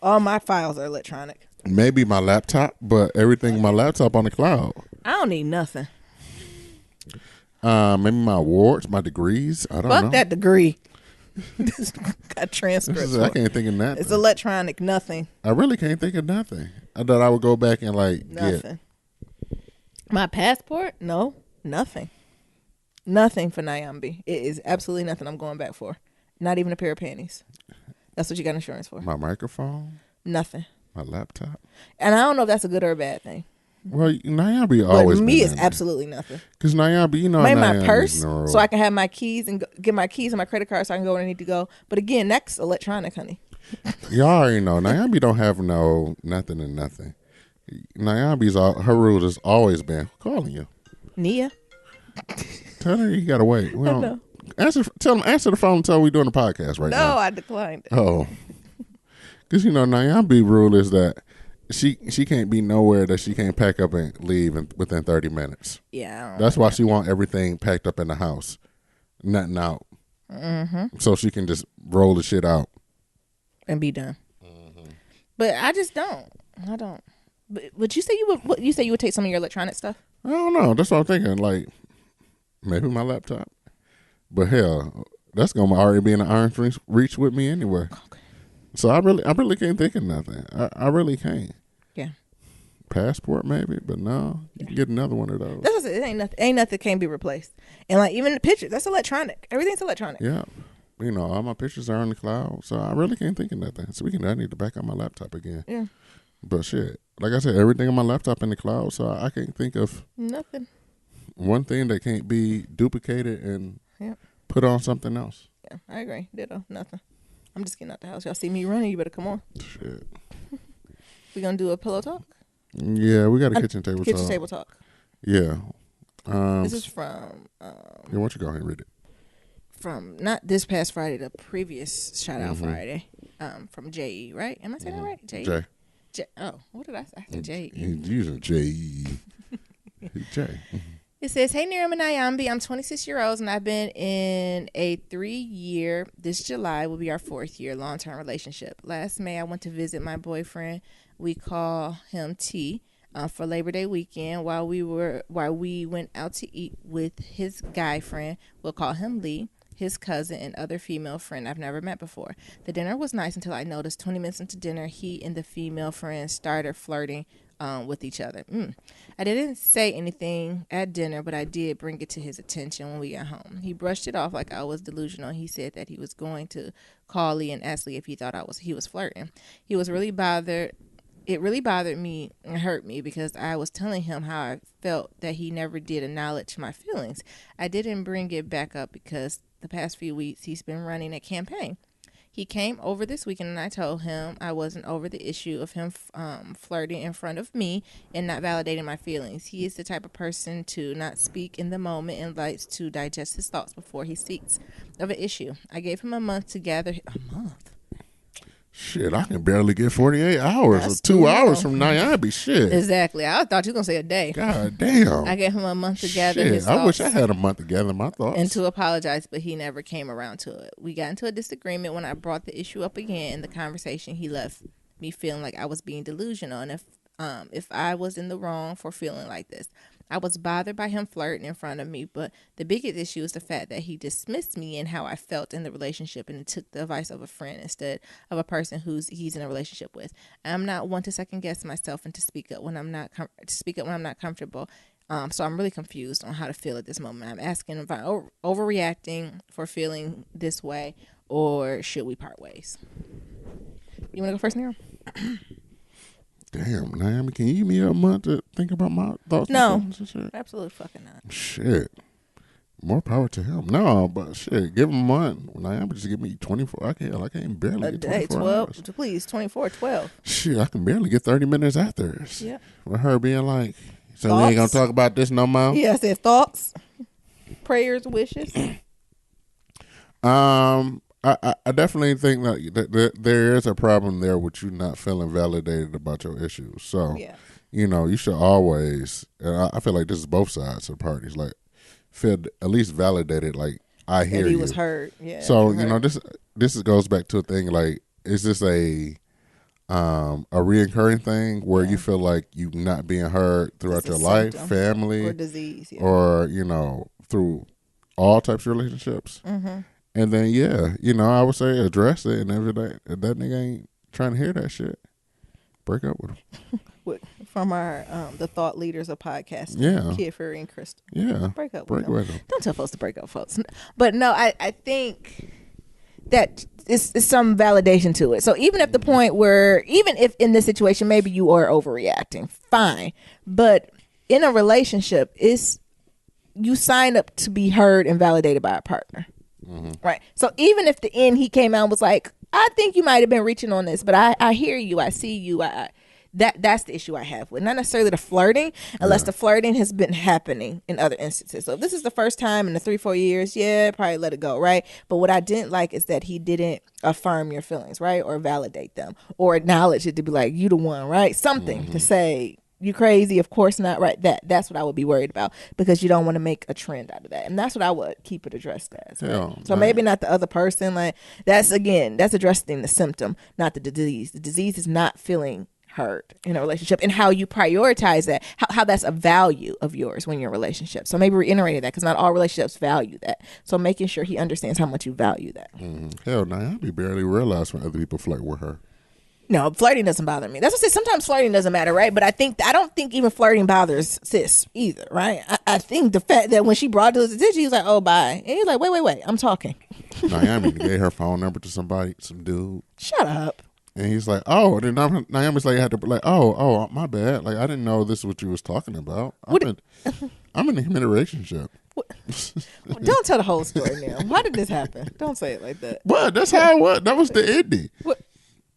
All my files are electronic. Maybe my laptop, but everything in my laptop on the cloud. I don't need nothing. Maybe my awards, my degrees. I don't know. Fuck that degree. Got transcripts. I can't think of nothing. It's electronic. Nothing. I really can't think of nothing. I thought I would go back and like nothing. My passport? No, nothing. Nothing for Nyambi. It is absolutely nothing I'm going back for. Not even a pair of panties. That's what you got insurance for. My microphone? Nothing. My laptop? And I don't know if that's a good or a bad thing. Well, Nyambi always. But me, it's absolutely nothing. Because Nyambi, you know, maybe my purse, so I can have my keys and get my keys and my credit card, so I can go where I need to go. But again, that's electronic, honey. Y'all already know Nyambi don't have no nothing and nothing. Nyambi's her rule has always been calling you. Nia. Tell her you gotta wait. We don't, answer the phone and tell her we doing the podcast right now. No, I declined. Oh, because you know Nyambi rule is that. She can't be nowhere that she can't pack up and leave within 30 minutes. Yeah. That's why she want everything packed up in the house. Nothing out. Mm-hmm. So she can just roll the shit out. And be done. Mm-hmm. But I just don't. I don't. But you say you would take some of your electronic stuff? I don't know. That's what I'm thinking. Like, maybe my laptop. But hell, that's going to already be in the arm's reach with me anyway. Okay. So I really can't think of nothing. I really can't. Yeah. Passport maybe, but no, you can get another one of those. That's what I said. It ain't nothing can be replaced. And like even the pictures, that's electronic. Everything's electronic. Yeah. You know, all my pictures are on the cloud, so I really can't think of nothing. So I need to back up my laptop again. Yeah. But shit, like I said, everything on my laptop in the cloud, so I can't think of nothing. One thing that can't be duplicated and put on something else. Yeah, I agree. Ditto. Nothing. I'm just getting out the house. Y'all see me running, you better come on. Shit. We gonna do a pillow talk? Yeah, we got a kitchen table talk. Kitchen table talk. Yeah. This is from... yeah, why don't you go ahead and read it? From, not this past Friday, the previous shout-out Friday. From J.E., right? Am I saying that right? J.E.? Oh, what did I say? I said J.E. He's using J.E. J. It says, hey, Niram and Nyambi, I'm 26 years old, and I've been in a 3-year, this July will be our 4th year, long-term relationship. Last May, I went to visit my boyfriend. We call him T, for Labor Day weekend. While we went out to eat with his guy friend, we'll call him Lee, his cousin, and other female friend I've never met before. The dinner was nice until I noticed 20 minutes into dinner, he and the female friend started flirting with each other. I didn't say anything at dinner, but I did bring it to his attention when we got home. He brushed it off like I was delusional. He said that he was going to call Lee and ask Lee if he thought he was flirting. He was really bothered. It really bothered me and hurt me because I was telling him how I felt that he never did acknowledge my feelings. I didn't bring it back up because the past few weeks he's been running a campaign. He came over this weekend and I told him I wasn't over the issue of him flirting in front of me and not validating my feelings. He is the type of person to not speak in the moment and likes to digest his thoughts before he speaks of an issue. I gave him a month to gather. A month? Shit, I can barely get 48 hours That's or 2 hours long. from Nayabi. Shit. Exactly. I thought you were going to say a day. God damn. I gave him a month to gather Shit, his thoughts. I wish I had a month to gather my thoughts. And to apologize, but he never came around to it. We got into a disagreement when I brought the issue up again. In the conversation, he left me feeling like I was being delusional and if I was in the wrong for feeling like this. I was bothered by him flirting in front of me, but the biggest issue is the fact that he dismissed me and how I felt in the relationship and took the advice of a friend instead of a person he's in a relationship with. I'm not one to second guess myself and to speak up when I'm not comfortable. So I'm really confused on how to feel at this moment. I'm asking if I'm overreacting for feeling this way, or should we part ways? You want to go first, Nero? Damn, Naomi, can you give me a month to think about my thoughts? No, and shit? absolutely fucking not. Shit. More power to him. No, but shit, give him a month. Naomi just give me 24. I can't barely A get day, 24 12, hours. please, 24, 12. Shit, I can barely get 30 minutes after this. Yeah. With her being like, so we ain't gonna talk about this no more? Yeah, I said thoughts, prayers, wishes. I definitely think that there is a problem there with you not feeling validated about your issues. So, Yeah. You should always, and I feel like this is both sides of the parties, like feel at least validated, like I hear That he you. was hurt. Yeah. So, this goes back to a thing like, is this a reoccurring thing where you feel like you not being heard throughout your life, family, or disease, or, through all types of relationships? Mm-hmm. And then, I would say address it, and if that nigga ain't trying to hear that shit, break up with him. From our the thought leaders of podcasting, Yeah. Kid Fury and Crystal. Yeah. Break up with them. Don't tell folks to break up, folks. But no, I think that it's some validation to it. So even at the point where, even if in this situation maybe you are overreacting, fine. But in a relationship, you sign up to be heard and validated by a partner. Mm-hmm. Right. So even if the end he came out and was like, I think you might have been reaching on this, but I hear you, I see you, that's the issue I have with, not necessarily the flirting, unless the flirting has been happening in other instances. So if this is the first time in the 3-4 years, probably let it go, right? But what I didn't like is that he didn't affirm your feelings, right? Or validate them, or acknowledge it to be like, you the one, right? Something to say, you crazy, of course not, right? That's what I would be worried about, because you don't want to make a trend out of that. And that's what I would keep it addressed as. Right? Yeah, so maybe not the other person, like that's addressing the symptom, not the disease. The disease is not feeling heard in a relationship, and how you prioritize that, how that's a value of yours when you're in a relationship. So maybe reiterating that, because not all relationships value that. So making sure he understands how much you value that. Hell, Naomi barely realize when other people flirt with her. No, flirting doesn't bother me. That's what I said. Sometimes flirting doesn't matter, right? But I don't think even flirting bothers sis either, right? I think the fact that when she brought it to his attention, he was like, "Oh, bye," and he's like, "Wait, I'm talking." Naomi gave her phone number to some dude. Shut up. And he's like, "Oh," and then Naomi's like, "Had to be like, oh, my bad. Like, I didn't know this is what you was talking about. I'm in a human relationship." Well, don't tell the whole story now. Why did this happen? Don't say it like that. But that's how it was. That was the ending. What?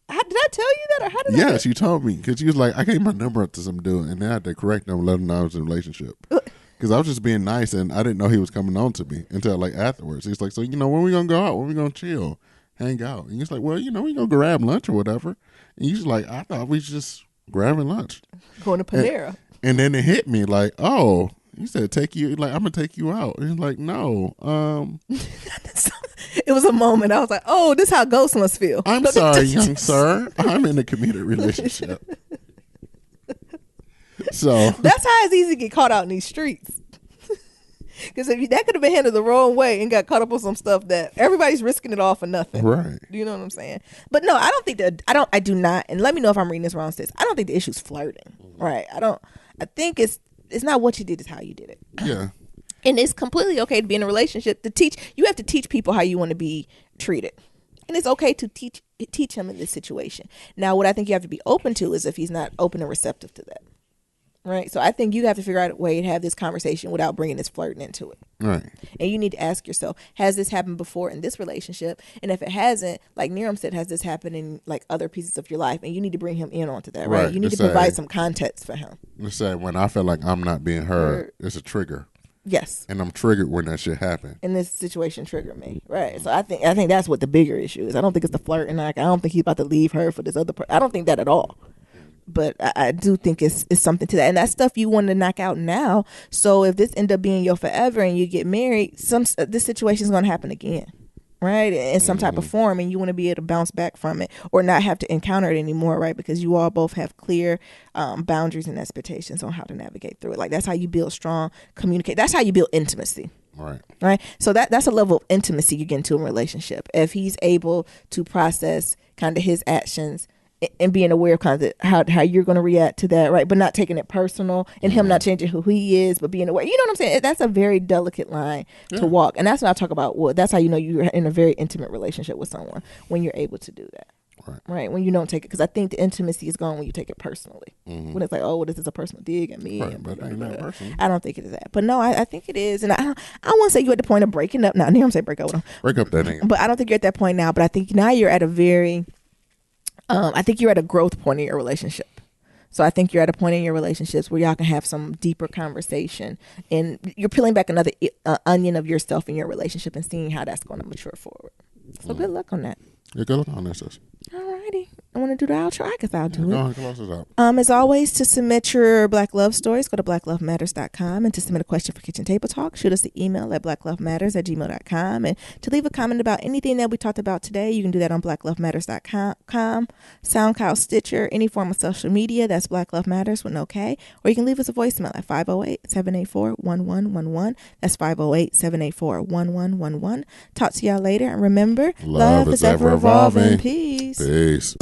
Did I tell you that, or how did Yes, you told me, because you was like, I gave my number up to some dude, and then I had to correct him and let him know I was in a relationship. Because I was just being nice, and I didn't know he was coming on to me until like afterwards. He's like, so when we gonna go out? When we gonna chill, hang out? And he's like, well, we gonna grab lunch or whatever. And he's like, I thought we just grabbing lunch, going to Panera. And then it hit me like, oh, he said take you, like I'm gonna take you out. And he's like, no, It was a moment. I was like, oh, this is how ghosts must feel. I'm sorry, young sir. I'm in a committed relationship. So that's how it's easy to get caught out in these streets. Because that could have been handled the wrong way and got caught up on some stuff that everybody's risking it all for nothing. Right. You know what I'm saying? But no, I don't think I do not, and let me know if I'm reading this wrong, sis. I don't think the issue's flirting, Right. I think it's not what you did, it's how you did it. Yeah. And it's completely okay to be in a relationship to teach. You have to teach people how you want to be treated. And it's okay to teach him in this situation. Now, what I think you have to be open to is if he's not open and receptive to that. Right. So I think you have to figure out a way to have this conversation without bringing this flirting into it. Right. And you need to ask yourself, has this happened before in this relationship? And if it hasn't, like Niram said, has this happened in like other pieces of your life? And you need to bring him in onto that, right? You need to provide some context for him. Let's say when I feel like I'm not being heard, it's a trigger. Yes. And I'm triggered when that shit happens. And this situation triggered me. Right. So I think that's what the bigger issue is. I don't think it's the flirting. Like, I don't think he's about to leave her for this other person. I don't think that at all. But I do think it's something to that. And that stuff you want to knock out now. So if this end up being your forever and you get married, this situation is going to happen again. Right. In some type of form. And you want to be able to bounce back from it or not have to encounter it anymore. Right. Because you all both have clear boundaries and expectations on how to navigate through it. Like, that's how you build strong communicate. That's how you build intimacy. Right. Right. So that's a level of intimacy you get into a relationship. If he's able to process kind of his actions and being aware of kind of how you're going to react to that, right? But not taking it personal and him not changing who he is, but being aware. You know what I'm saying? That's a very delicate line to walk. And that's what I talk about. Well, that's how you know you're in a very intimate relationship with someone, when you're able to do that. Right. When you don't take it. Because I think the intimacy is gone when you take it personally. When it's like, oh, well, this is a personal dig at me. Right, but ain't that personal. I don't think it is that. But no, I think it is. And I won't say you're at the point of breaking up now. I'm saying break up with him. Break up that nigga. But I don't think you're at that point now. But I think now you're at a very... I think you're at a growth point in your relationship. So I think you're at a point in your relationships where y'all can have some deeper conversation, and you're peeling back another onion of yourself in your relationship and seeing how that's going to mature forward. So good luck on that. Yeah, good luck on that, sis. Alrighty. I want to do the outro. I guess I'll do it. Go ahead, close this out. As always, to submit your Black Love stories, go to blacklovematters.com. And to submit a question for Kitchen Table Talk, shoot us the email at blacklovematters@gmail.com. And to leave a comment about anything that we talked about today, you can do that on blacklovematters.com, SoundCloud, Stitcher, any form of social media. That's Black Love Matters with no K. Or you can leave us a voicemail at 508-784-1111. That's 508-784-1111. Talk to y'all later. And remember, love is ever evolving. Peace. Peace.